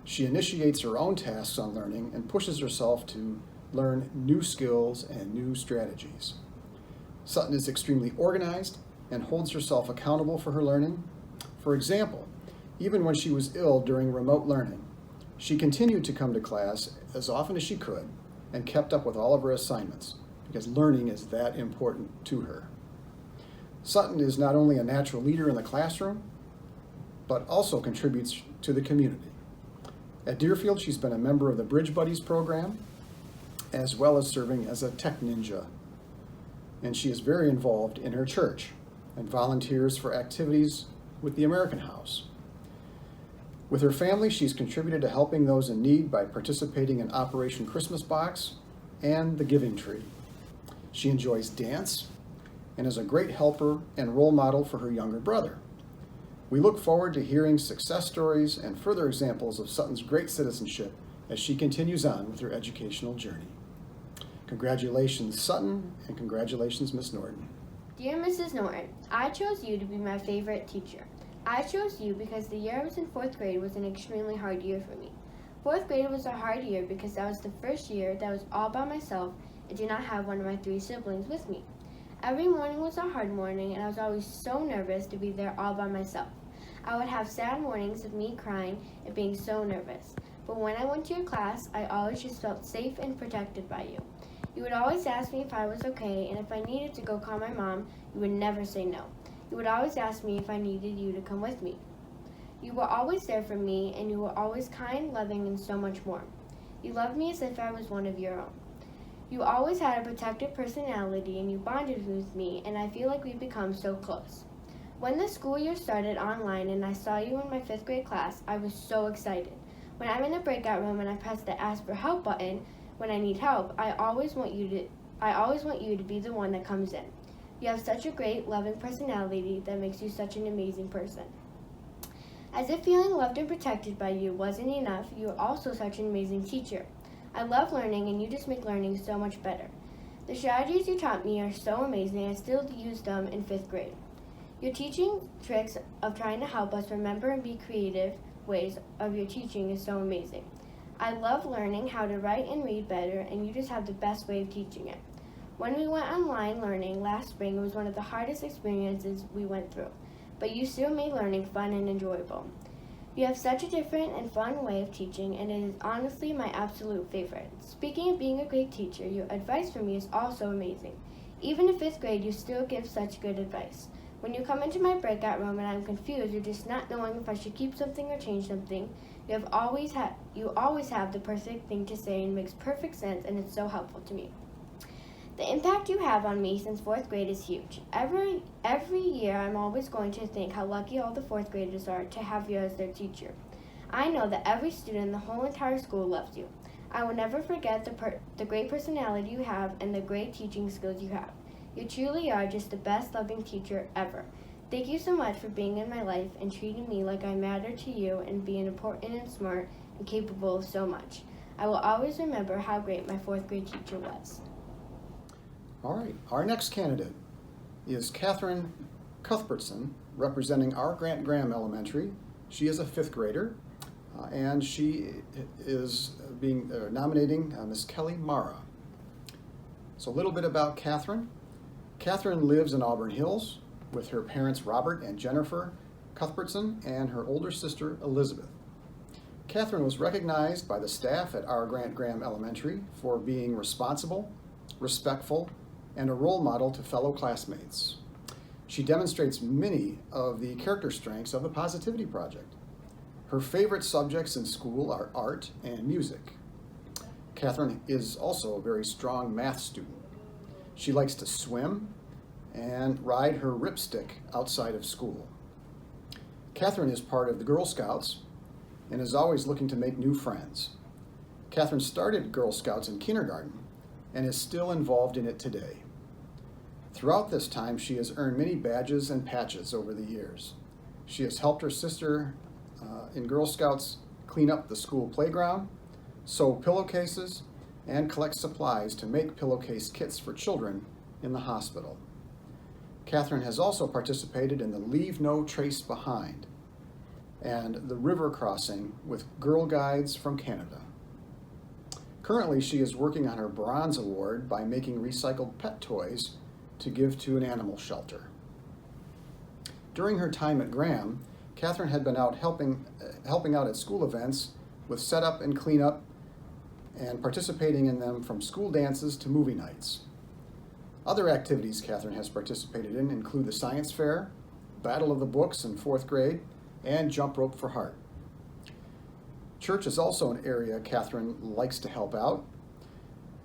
She initiates her own tasks on learning and pushes herself to learn new skills and new strategies. Sutton is extremely organized and holds herself accountable for her learning. For example, even when she was ill during remote learning, she continued to come to class as often as she could and kept up with all of her assignments because learning is that important to her. Sutton is not only a natural leader in the classroom, but also contributes to the community. At Deerfield, she's been a member of the Bridge Buddies program, as well as serving as a tech ninja. And she is very involved in her church and volunteers for activities with the American House. With her family, she's contributed to helping those in need by participating in Operation Christmas Box and the Giving Tree. She enjoys dance and is a great helper and role model for her younger brother. We look forward to hearing success stories and further examples of Sutton's great citizenship as she continues on with her educational journey. Congratulations, Sutton, and congratulations, Miss Norton. Dear Mrs. Norton, I chose you to be my favorite teacher. I chose you because the year I was in 4th grade was an extremely hard year for me. 4th grade was a hard year because that was the first year that I was all by myself and did not have one of my 3 siblings with me. Every morning was a hard morning and I was always so nervous to be there all by myself. I would have sad mornings of me crying and being so nervous. But when I went to your class, I always just felt safe and protected by you. You would always ask me if I was okay, and if I needed to go call my mom, you would never say no. You would always ask me if I needed you to come with me. You were always there for me, and you were always kind, loving, and so much more. You loved me as if I was one of your own. You always had a protective personality, and you bonded with me, and I feel like we've become so close. When the school year started online and I saw you in my 5th grade class, I was so excited. When I'm in a breakout room and I press the Ask for Help button, when I need help, I always want you to be the one that comes in. You have such a great, loving personality that makes you such an amazing person. As if feeling loved and protected by you wasn't enough, you are also such an amazing teacher. I love learning, and you just make learning so much better. The strategies you taught me are so amazing, I still use them in 5th grade. Your teaching tricks of trying to help us remember and be creative ways of your teaching is so amazing. I love learning how to write and read better, and you just have the best way of teaching it. When we went online learning last spring, it was one of the hardest experiences we went through, but you still made learning fun and enjoyable. You have such a different and fun way of teaching, and it is honestly my absolute favorite. Speaking of being a great teacher, your advice for me is also amazing. Even in 5th grade, you still give such good advice. When you come into my breakout room and I'm confused or just not knowing if I should keep something or change something, you always have the perfect thing to say and it makes perfect sense, and it's so helpful to me. The impact you have on me since 4th grade is huge. Every year I'm always going to think how lucky all the 4th graders are to have you as their teacher. I know that every student in the whole entire school loves you. I will never forget the great personality you have and the great teaching skills you have. You truly are just the best loving teacher ever. Thank you so much for being in my life and treating me like I matter to you and being important and smart and capable of so much. I will always remember how great my 4th grade teacher was. All right, our next candidate is Catherine Cuthbertson, representing our Grant Graham Elementary. She is a 5th grader, and she is nominating Miss Kelly Mara. So a little bit about Catherine. Catherine lives in Auburn Hills with her parents Robert and Jennifer Cuthbertson and her older sister Elizabeth. Catherine was recognized by the staff at our Grant Graham Elementary for being responsible, respectful, and a role model to fellow classmates. She demonstrates many of the character strengths of the Positivity Project. Her favorite subjects in school are art and music. Catherine is also a very strong math student. She likes to swim and ride her ripstick outside of school. Catherine is part of the Girl Scouts and is always looking to make new friends. Catherine started Girl Scouts in kindergarten and is still involved in it today. Throughout this time, she has earned many badges and patches over the years. She has helped her sister in Girl Scouts clean up the school playground, sew pillowcases, and collect supplies to make pillowcase kits for children in the hospital. Catherine has also participated in the Leave No Trace Behind and the river crossing with Girl Guides from Canada. Currently, she is working on her Bronze Award by making recycled pet toys to give to an animal shelter. During her time at Graham, Catherine had been out helping out at school events with setup and cleanup and participating in them from school dances to movie nights. Other activities Catherine has participated in include the science fair, Battle of the Books in 4th grade, and Jump Rope for Heart. Church is also an area Catherine likes to help out.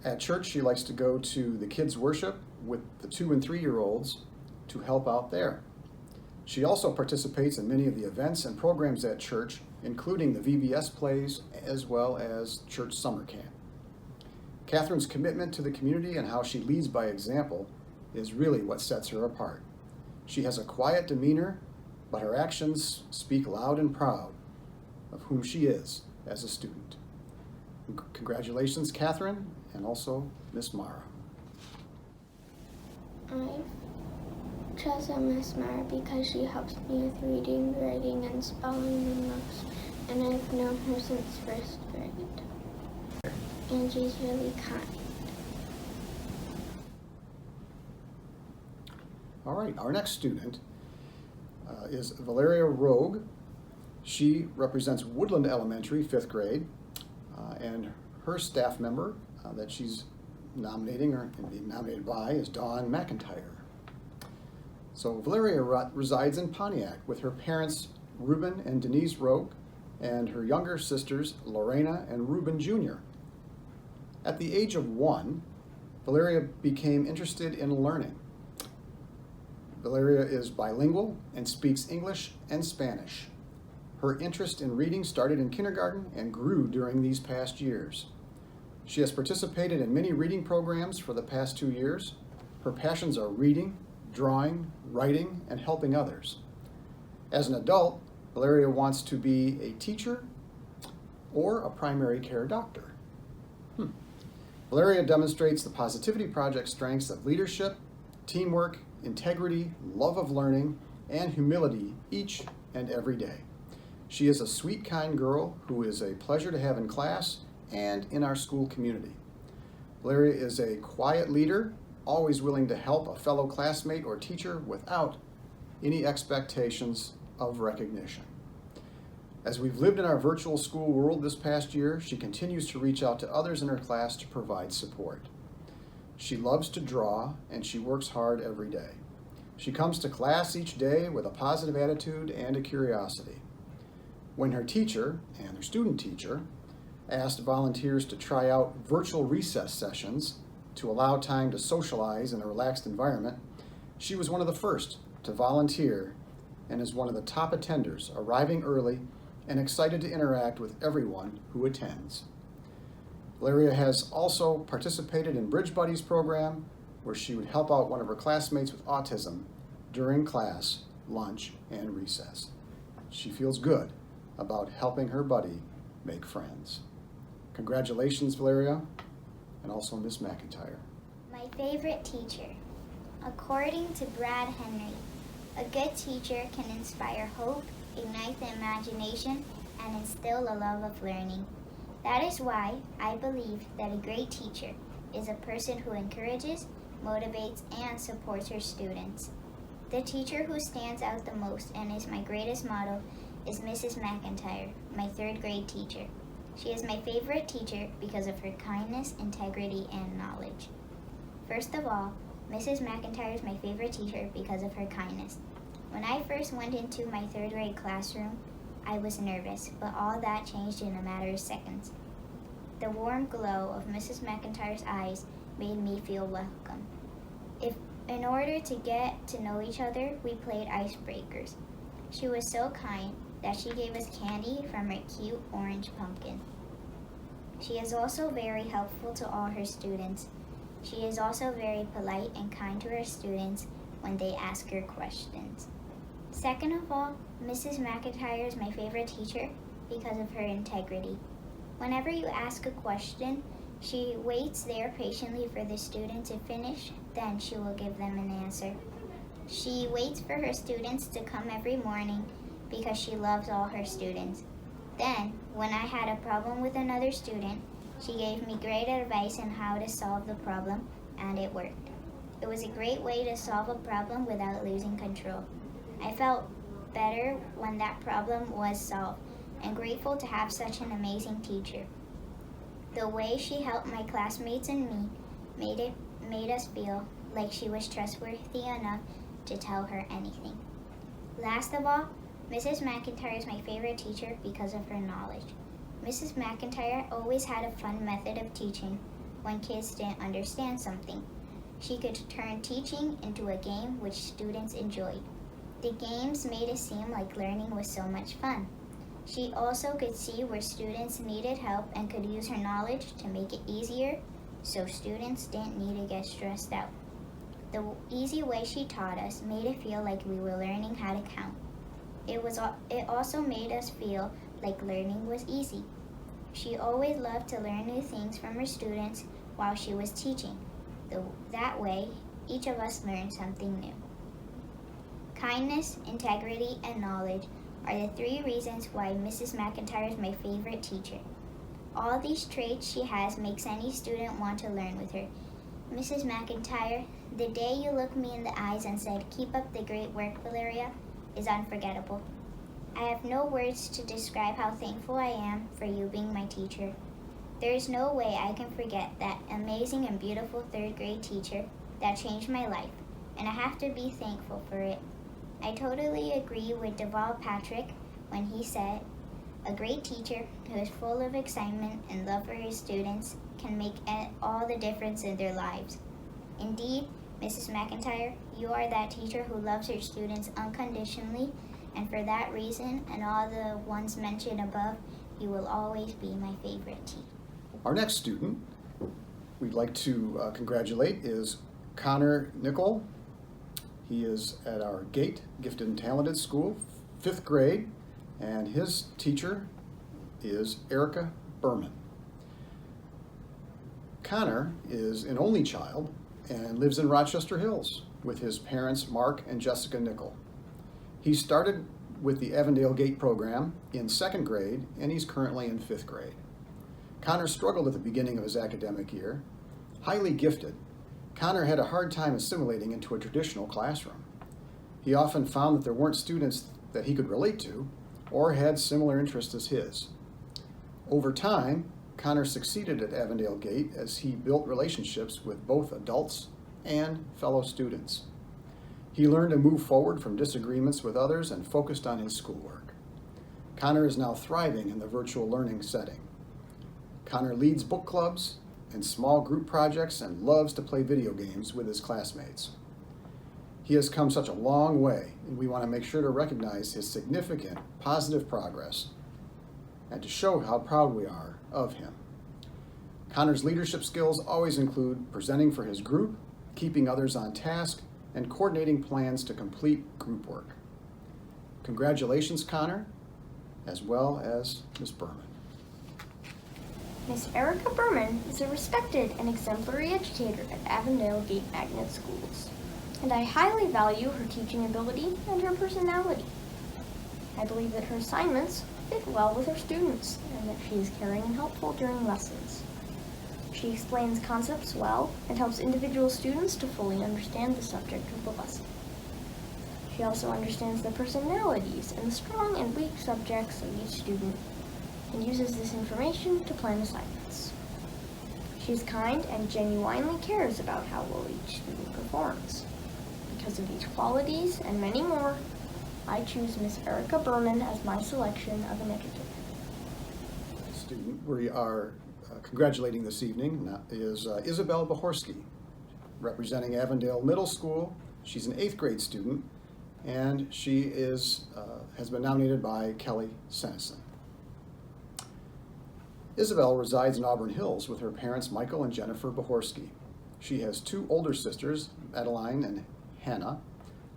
At church, she likes to go to the kids' worship with the 2- and 3-year-olds to help out there. She also participates in many of the events and programs at church, including the VBS plays as well as church summer camp. Catherine's commitment to the community and how she leads by example is really what sets her apart. She has a quiet demeanor, but her actions speak loud and proud of whom she is as a student. Congratulations, Catherine, and also Miss Mara. I've chosen Miss Mara because she helps me with reading, writing, and spelling the most, and I've known her since 1st grade. And she's really kind. All right, our next student is Valeria Rogue. She represents Woodland Elementary, 5th grade, and her staff member that she's nominating or being nominated by is Dawn Mcintyre. So Valeria resides in Pontiac with her parents Reuben and Denise Rogue and her younger sisters Lorena and Reuben Jr. At the age of 1, Valeria became interested in learning. Valeria is bilingual and speaks English and Spanish. Her interest in reading started in kindergarten and grew during these past years. She has participated in many reading programs for the past 2 years. Her passions are reading, drawing, writing, and helping others. As an adult, Valeria wants to be a teacher or a primary care doctor. Valeria demonstrates the Positivity Project strengths of leadership, teamwork, integrity, love of learning, and humility each and every day. She is a sweet, kind girl who is a pleasure to have in class and in our school community. Valeria is a quiet leader, always willing to help a fellow classmate or teacher without any expectations of recognition. As we've lived in our virtual school world this past year, she continues to reach out to others in her class to provide support. She loves to draw, and she works hard every day. She comes to class each day with a positive attitude and a curiosity. When her teacher, and her student teacher, asked volunteers to try out virtual recess sessions to allow time to socialize in a relaxed environment, she was one of the first to volunteer and is one of the top attenders, arriving early and excited to interact with everyone who attends. Valeria has also participated in Bridge Buddies program, where she would help out one of her classmates with autism during class, lunch, and recess. She feels good about helping her buddy make friends. Congratulations, Valeria, and also Ms. Mcintyre. My favorite teacher. According to Brad Henry, a good teacher can inspire hope, ignite the imagination, and instill a love of learning. That is why I believe that a great teacher is a person who encourages, motivates, and supports her students. The teacher who stands out the most and is my greatest model is Mrs. Mcintyre, my third grade teacher. She is my favorite teacher because of her kindness, integrity, and knowledge. First of all, Mrs. Mcintyre is my favorite teacher because of her kindness. When I first went into my third grade classroom, I was nervous, but all that changed in a matter of seconds. The warm glow of Mrs. Mcintyre's eyes made me feel welcome. In order to get to know each other, we played icebreakers. She was so kind that she gave us candy from her cute orange pumpkin. She is also very helpful to all her students. She is also very polite and kind to her students when they ask her questions. Second of all, Mrs. Mcintyre is my favorite teacher because of her integrity. Whenever you ask a question, she waits there patiently for the student to finish, then she will give them an answer. She waits for her students to come every morning because she loves all her students. Then, when I had a problem with another student, she gave me great advice on how to solve the problem, and it worked. It was a great way to solve a problem without losing control. I felt better when that problem was solved, and grateful to have such an amazing teacher. The way she helped my classmates and me made us feel like she was trustworthy enough to tell her anything. Last of all, Mrs. Mcintyre is my favorite teacher because of her knowledge. Mrs. Mcintyre always had a fun method of teaching when kids didn't understand something. She could turn teaching into a game which students enjoyed. The games made it seem like learning was so much fun. She also could see where students needed help and could use her knowledge to make it easier so students didn't need to get stressed out. The easy way she taught us made it feel like we were learning how to count. It also made us feel like learning was easy. She always loved to learn new things from her students while she was teaching. That way, each of us learned something new. Kindness, integrity, and knowledge are the three reasons why Mrs. Mcintyre is my favorite teacher. All these traits she has makes any student want to learn with her. Mrs. Mcintyre, the day you looked me in the eyes and said, "Keep up the great work, Valeria," is unforgettable. I have no words to describe how thankful I am for you being my teacher. There is no way I can forget that amazing and beautiful third grade teacher that changed my life, and I have to be thankful for it. I totally agree with Deval Patrick when he said, "A great teacher who is full of excitement and love for his students can make all the difference in their lives." Indeed, Mrs. Mcintyre, you are that teacher who loves her students unconditionally, and for that reason and all the ones mentioned above, you will always be my favorite teacher. Our next student we'd like to congratulate is Connor Nichol. He is at our GATE, Gifted and Talented School, 5th grade, and his teacher is Erica Berman. Connor is an only child and lives in Rochester Hills with his parents Mark and Jessica Nichol. He started with the Avondale GATE program in 2nd grade, and he's currently in 5th grade. Connor struggled at the beginning of his academic year. Highly gifted, Connor had a hard time assimilating into a traditional classroom. He often found that there weren't students that he could relate to or had similar interests as his. Over time, Connor succeeded at Avondale GATE as he built relationships with both adults and fellow students. He learned to move forward from disagreements with others and focused on his schoolwork. Connor is now thriving in the virtual learning setting. Connor leads book clubs and small group projects and loves to play video games with his classmates. He has come such a long way, and we want to make sure to recognize his significant positive progress and to show how proud we are of him. Connor's leadership skills always include presenting for his group, keeping others on task, and coordinating plans to complete group work. Congratulations, Connor, as well as Ms. Berman. Miss Erica Berman is a respected and exemplary educator at Avondale Gate Magnet Schools, and I highly value her teaching ability and her personality. I believe that her assignments fit well with her students and that she is caring and helpful during lessons. She explains concepts well and helps individual students to fully understand the subject of the lesson. She also understands the personalities and the strong and weak subjects of each student and uses this information to plan assignments. She is kind and genuinely cares about how well each student performs. Because of these qualities and many more, I choose Miss Erica Berman as my selection of an educator. The student we are congratulating this evening is Isabel Bohorsky, representing Avondale Middle School. She's an 8th grade student, and she has been nominated by Kelly Sennison. Isabel resides in Auburn Hills with her parents Michael and Jennifer Bohorsky. She has 2 older sisters, Madeline and Hannah,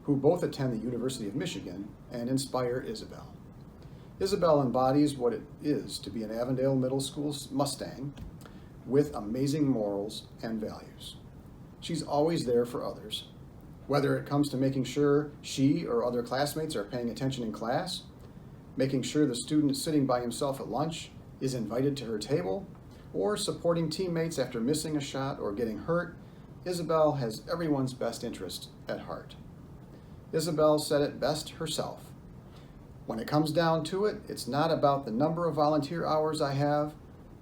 who both attend the University of Michigan and inspire Isabel. Isabel embodies what it is to be an Avondale Middle School Mustang with amazing morals and values. She's always there for others, whether it comes to making sure she or other classmates are paying attention in class, making sure the student sitting by himself at lunch is invited to her table, or supporting teammates after missing a shot or getting hurt. Isabel has everyone's best interest at heart. Isabel said it best herself. When it comes down to it, it's not about the number of volunteer hours I have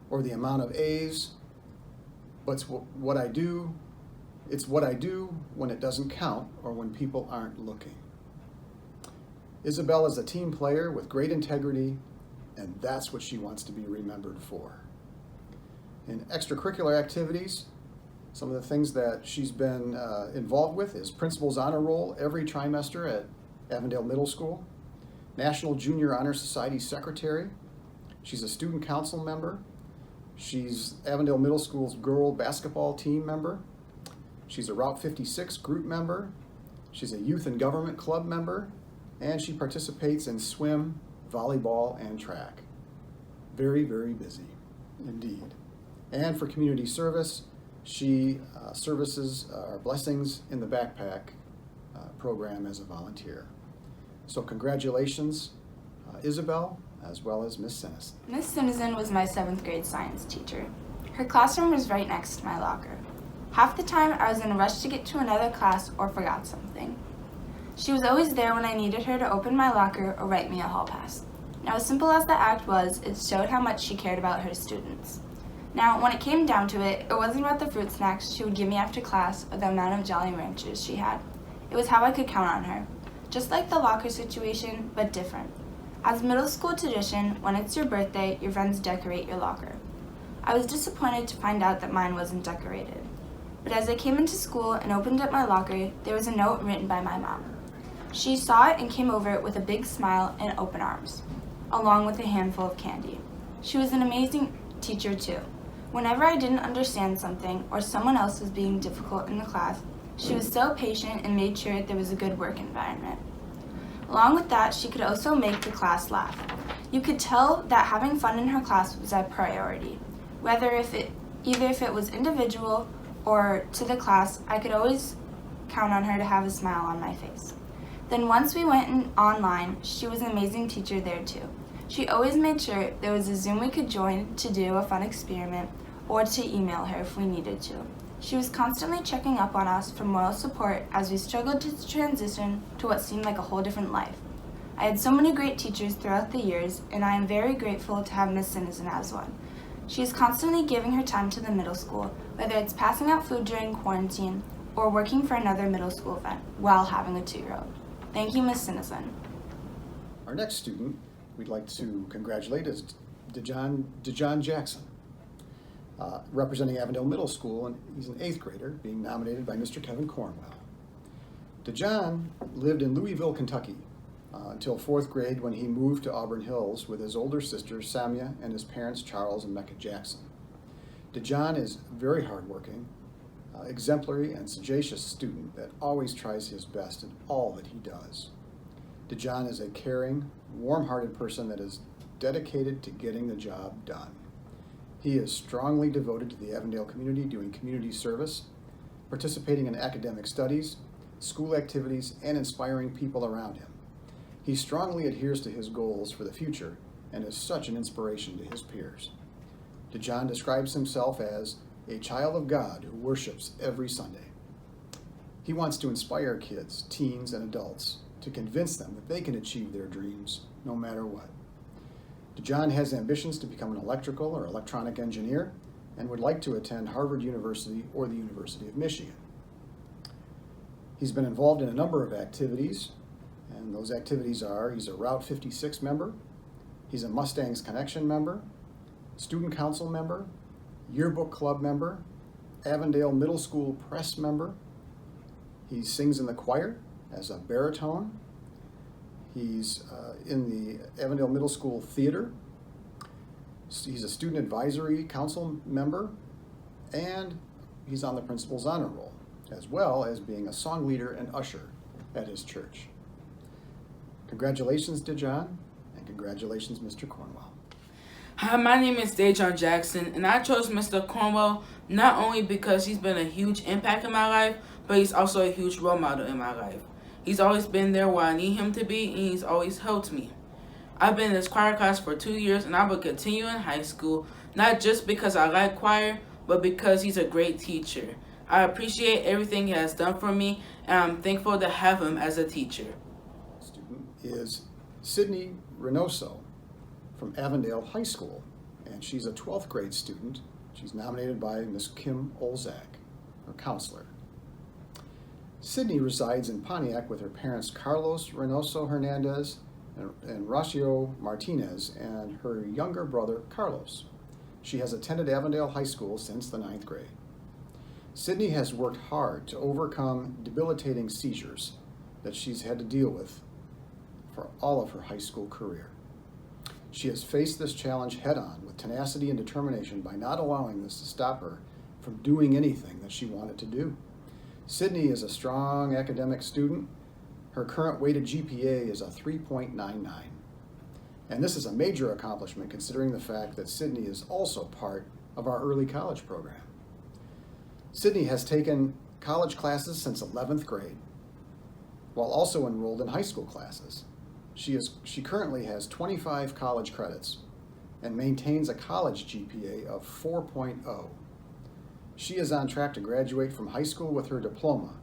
or the amount of A's, but it's what I do. It's what I do when it doesn't count or when people aren't looking. Isabel is a team player with great integrity, and that's what she wants to be remembered for. In extracurricular activities, some of the things that she's been involved with is Principal's Honor Roll every trimester at Avondale Middle School, National Junior Honor Society Secretary. She's a student council member. She's Avondale Middle School's girl basketball team member. She's a Route 56 group member. She's a Youth and Government Club member, and she participates in swim, volleyball, and track. Very, very busy indeed. And for community service, she services our Blessings in the Backpack program as a volunteer. So congratulations, Isabel, as well as Miss Sennison. Miss Sennison was my 7th grade science teacher. Her classroom was right next to my locker. Half the time I was in a rush to get to another class or forgot something. She was always there when I needed her to open my locker or write me a hall pass. Now, as simple as the act was, it showed how much she cared about her students. Now, when it came down to it, it wasn't about the fruit snacks she would give me after class or the amount of Jolly Ranchers she had. It was how I could count on her. Just like the locker situation, but different. As middle school tradition, when it's your birthday, your friends decorate your locker. I was disappointed to find out that mine wasn't decorated. But as I came into school and opened up my locker, there was a note written by my mom. She saw it and came over with a big smile and open arms, along with a handful of candy. She was an amazing teacher too. Whenever I didn't understand something or someone else was being difficult in the class, she was so patient and made sure there was a good work environment. Along with that, she could also make the class laugh. You could tell that having fun in her class was a priority. Either if it was individual or to the class, I could always count on her to have a smile on my face. Then once we went online, she was an amazing teacher there too. She always made sure there was a Zoom we could join to do a fun experiment or to email her if we needed to. She was constantly checking up on us for moral support as we struggled to transition to what seemed like a whole different life. I had so many great teachers throughout the years, and I am very grateful to have Miss Sennison as one. She is constantly giving her time to the middle school, whether it's passing out food during quarantine or working for another middle school event while having a 2-year-old. Thank you, Miss Sennison. Our next student we'd like to congratulate is DeJohn Jackson, representing Avondale Middle School, and he's an 8th grader being nominated by Mr. Kevin Cornwell. DeJohn lived in Louisville, Kentucky until 4th grade when he moved to Auburn Hills with his older sister Samia and his parents Charles and Mecca Jackson. DeJohn is very hardworking, exemplary and sagacious student that always tries his best in all that he does. DeJohn is a caring, warm-hearted person that is dedicated to getting the job done. He is strongly devoted to the Avondale community, doing community service, participating in academic studies, school activities, and inspiring people around him. He strongly adheres to his goals for the future and is such an inspiration to his peers. DeJohn describes himself as a child of God who worships every Sunday. He wants to inspire kids, teens, and adults to convince them that they can achieve their dreams no matter what. DeJohn has ambitions to become an electrical or electronic engineer and would like to attend Harvard University or the University of Michigan. He's been involved in a number of activities, and those activities are: he's a Route 56 member, he's a Mustangs Connection member, student council member, yearbook club member, Avondale Middle School press member. He sings in the choir as a baritone. He's in the Avondale Middle School Theater. He's a student advisory council member, and he's on the principal's honor roll, as well as being a song leader and usher at his church. Congratulations, DeJohn, and congratulations, Mr. Cornwell. Hi, my name is Dejon Jackson, and I chose Mr. Cornwell not only because he's been a huge impact in my life, but he's also a huge role model in my life. He's always been there where I need him to be, and he's always helped me. I've been in this choir class for 2 years, and I will continue in high school, not just because I like choir, but because he's a great teacher. I appreciate everything he has done for me, and I'm thankful to have him as a teacher. Student is Sydney Reynoso from Avondale High School, and she's a 12th grade student. She's nominated by Miss Kim Olzak, her counselor. Sydney resides in Pontiac with her parents Carlos Reynoso Hernandez and Rocio Martinez and her younger brother Carlos. She has attended Avondale High School since the 9th grade. Sydney has worked hard to overcome debilitating seizures that she's had to deal with for all of her high school career. She has faced this challenge head-on with tenacity and determination by not allowing this to stop her from doing anything that she wanted to do. Sydney is a strong academic student. Her current weighted GPA is a 3.99. And this is a major accomplishment considering the fact that Sydney is also part of our early college program. Sydney has taken college classes since 11th grade, while also enrolled in high school classes. She currently has 25 college credits and maintains a college GPA of 4.0. She is on track to graduate from high school with her diploma,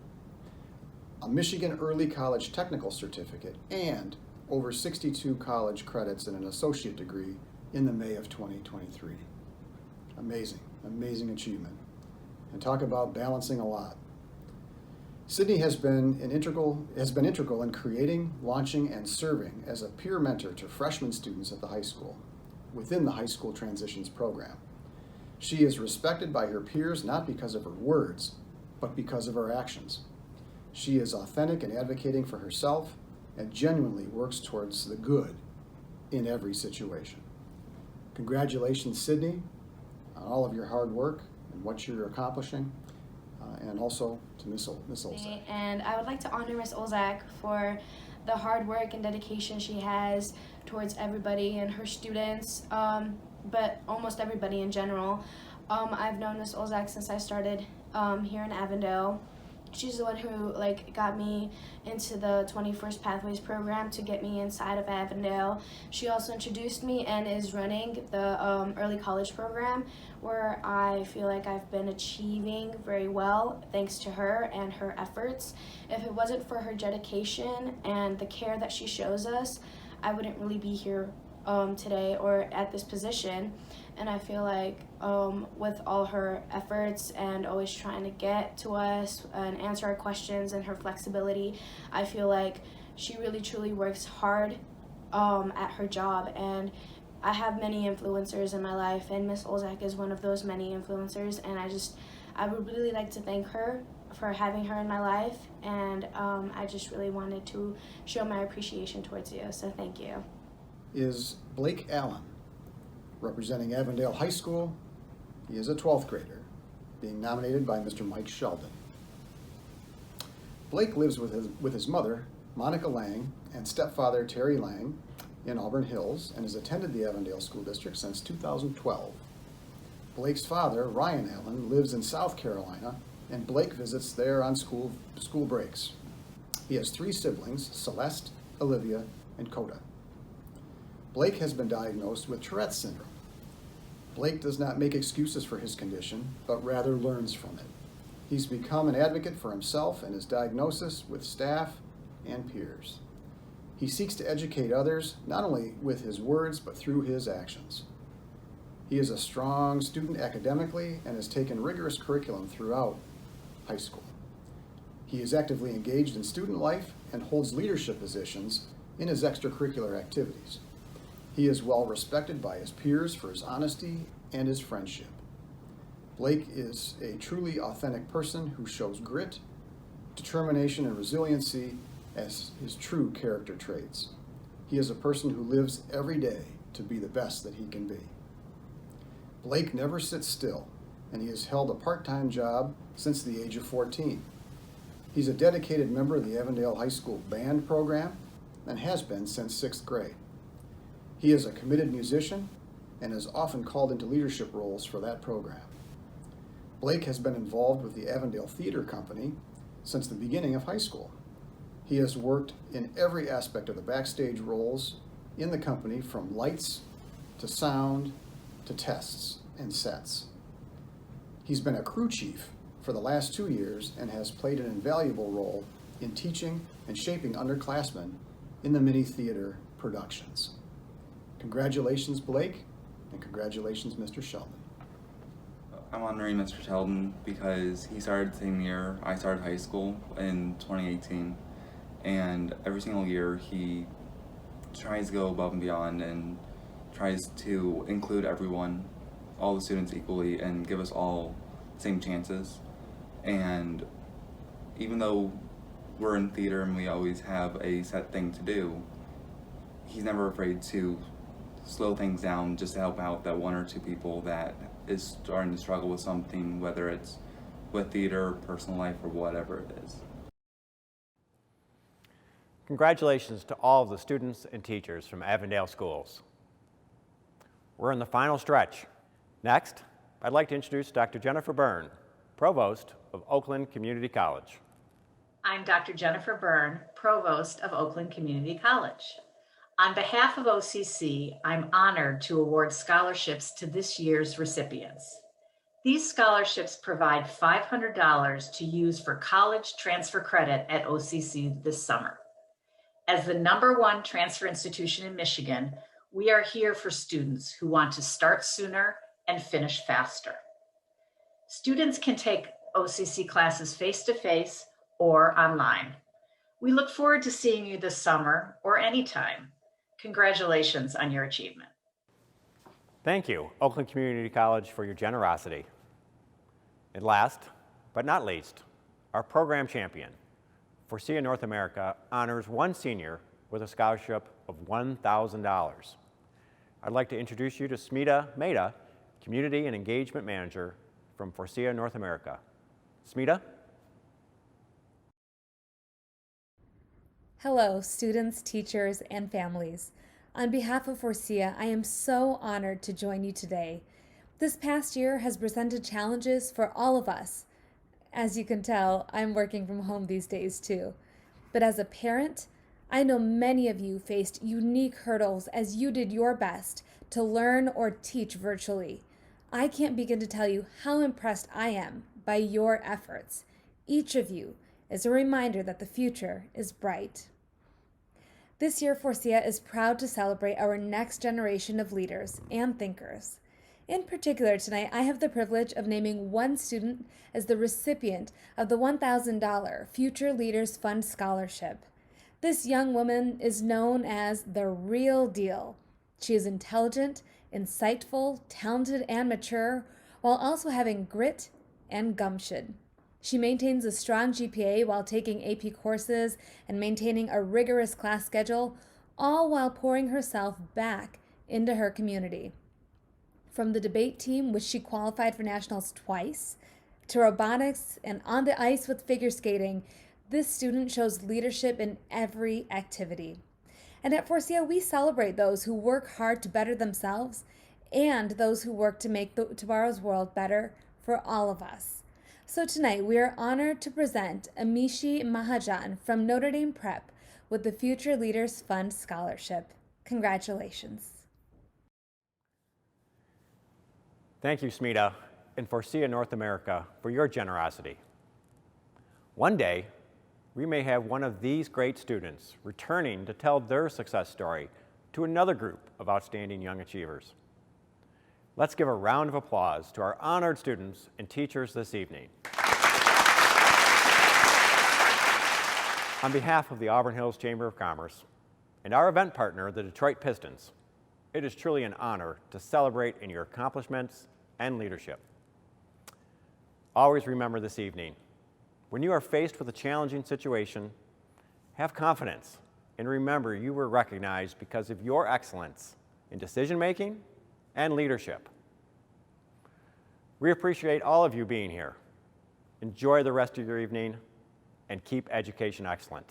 a Michigan Early College Technical Certificate, and over 62 college credits and an associate degree in the May of 2023. Amazing, amazing achievement. And talk about balancing a lot. Sydney has been integral in creating, launching, and serving as a peer mentor to freshman students at the high school, within the High School Transitions program. She is respected by her peers not because of her words, but because of her actions. She is authentic in advocating for herself and genuinely works towards the good in every situation. Congratulations, Sydney, on all of your hard work and what you're accomplishing, and also to Miss Olzak. And I would like to honor Miss Olzak for the hard work and dedication she has towards everybody and her students, but almost everybody in general. I've known Miss Olzak since I started here in Avondale. She's the one who got me into the 21st Pathways program to get me inside of Avondale. She also introduced me and is running the early college program, where I feel like I've been achieving very well thanks to her and her efforts. If it wasn't for her dedication and the care that she shows us, I wouldn't really be here today or at this position. And I feel like with all her efforts and always trying to get to us and answer our questions and her flexibility, I feel like she really truly works hard at her job. And I have many influencers in my life, and Miss Olzak is one of those many influencers, and I would really like to thank her for having her in my life, and I just really wanted to show my appreciation towards you, so thank you. Is Blake Allen, representing Avondale High School. He is a 12th grader, being nominated by Mr. Mike Sheldon. Blake lives with his mother, Monica Lang, and stepfather, Terry Lang, in Auburn Hills, and has attended the Avondale School District since 2012. Blake's father, Ryan Allen, lives in South Carolina, and Blake visits there on school breaks. He has 3 siblings, Celeste, Olivia, and Coda. Blake has been diagnosed with Tourette's syndrome. Blake does not make excuses for his condition, but rather learns from it. He's become an advocate for himself and his diagnosis with staff and peers. He seeks to educate others, not only with his words, but through his actions. He is a strong student academically and has taken rigorous curriculum throughout high school. He is actively engaged in student life and holds leadership positions in his extracurricular activities. He is well respected by his peers for his honesty and his friendship. Blake is a truly authentic person who shows grit, determination, and resiliency as his true character traits. He is a person who lives every day to be the best that he can be. Blake never sits still, and he has held a part-time job since the age of 14. He's a dedicated member of the Avondale High School band program and has been since 6th grade. He is a committed musician and is often called into leadership roles for that program. Blake has been involved with the Avondale Theater Company since the beginning of high school. He has worked in every aspect of the backstage roles in the company, from lights to sound to tests and sets. He's been a crew chief for the last 2 years and has played an invaluable role in teaching and shaping underclassmen in the mini theater productions. Congratulations, Blake, and congratulations, Mr. Sheldon. I'm honoring Mr. Sheldon because he started the same year I started high school in 2018, and every single year he tries to go above and beyond and tries to include everyone, all the students equally, and give us all the same chances. And even though we're in theater and we always have a set thing to do, he's never afraid to slow things down just to help out that 1 or 2 people that is starting to struggle with something, whether it's with theater, personal life, or whatever it is. Congratulations to all of the students and teachers from Avondale Schools. We're in the final stretch. Next, I'd like to introduce Dr. Jennifer Byrne, Provost of Oakland Community College. I'm Dr. Jennifer Byrne, Provost of Oakland Community College. On behalf of OCC, I'm honored to award scholarships to this year's recipients. These scholarships provide $500 to use for college transfer credit at OCC this summer. As the #1 transfer institution in Michigan, we are here for students who want to start sooner and finish faster. Students can take OCC classes face-to-face or online. We look forward to seeing you this summer or anytime. Congratulations on your achievement. Thank you, Oakland Community College, for your generosity. And last, but not least, our program champion, Forcia North America, honors one senior with a scholarship of $1,000. I'd like to introduce you to Smita Mehta, Community and Engagement Manager from Forcia North America. Smita? Hello, students, teachers, and families. On behalf of Forcia, I am so honored to join you today. This past year has presented challenges for all of us. As you can tell, I'm working from home these days too. But as a parent, I know many of you faced unique hurdles as you did your best to learn or teach virtually. I can't begin to tell you how impressed I am by your efforts. Each of you is a reminder that the future is bright. This year, Forcia is proud to celebrate our next generation of leaders and thinkers. In particular, tonight, I have the privilege of naming one student as the recipient of the $1,000 Future Leaders Fund Scholarship. This young woman is known as the real deal. She is intelligent, insightful, talented, and mature, while also having grit and gumption. She maintains a strong GPA while taking AP courses and maintaining a rigorous class schedule, all while pouring herself back into her community. From the debate team, which she qualified for nationals twice, to robotics and on the ice with figure skating, this student shows leadership in every activity. And at Forcia, we celebrate those who work hard to better themselves and those who work to make tomorrow's world better for all of us. So tonight, we are honored to present Amishi Mahajan from Notre Dame Prep with the Future Leaders Fund Scholarship. Congratulations. Thank you, Smita, and Forcia North America for your generosity. One day, we may have one of these great students returning to tell their success story to another group of outstanding young achievers. Let's give a round of applause to our honored students and teachers this evening. On behalf of the Auburn Hills Chamber of Commerce and our event partner, the Detroit Pistons, it is truly an honor to celebrate in your accomplishments and leadership. Always remember this evening, when you are faced with a challenging situation, have confidence and remember you were recognized because of your excellence in decision-making and leadership. We appreciate all of you being here. Enjoy the rest of your evening and keep education excellent.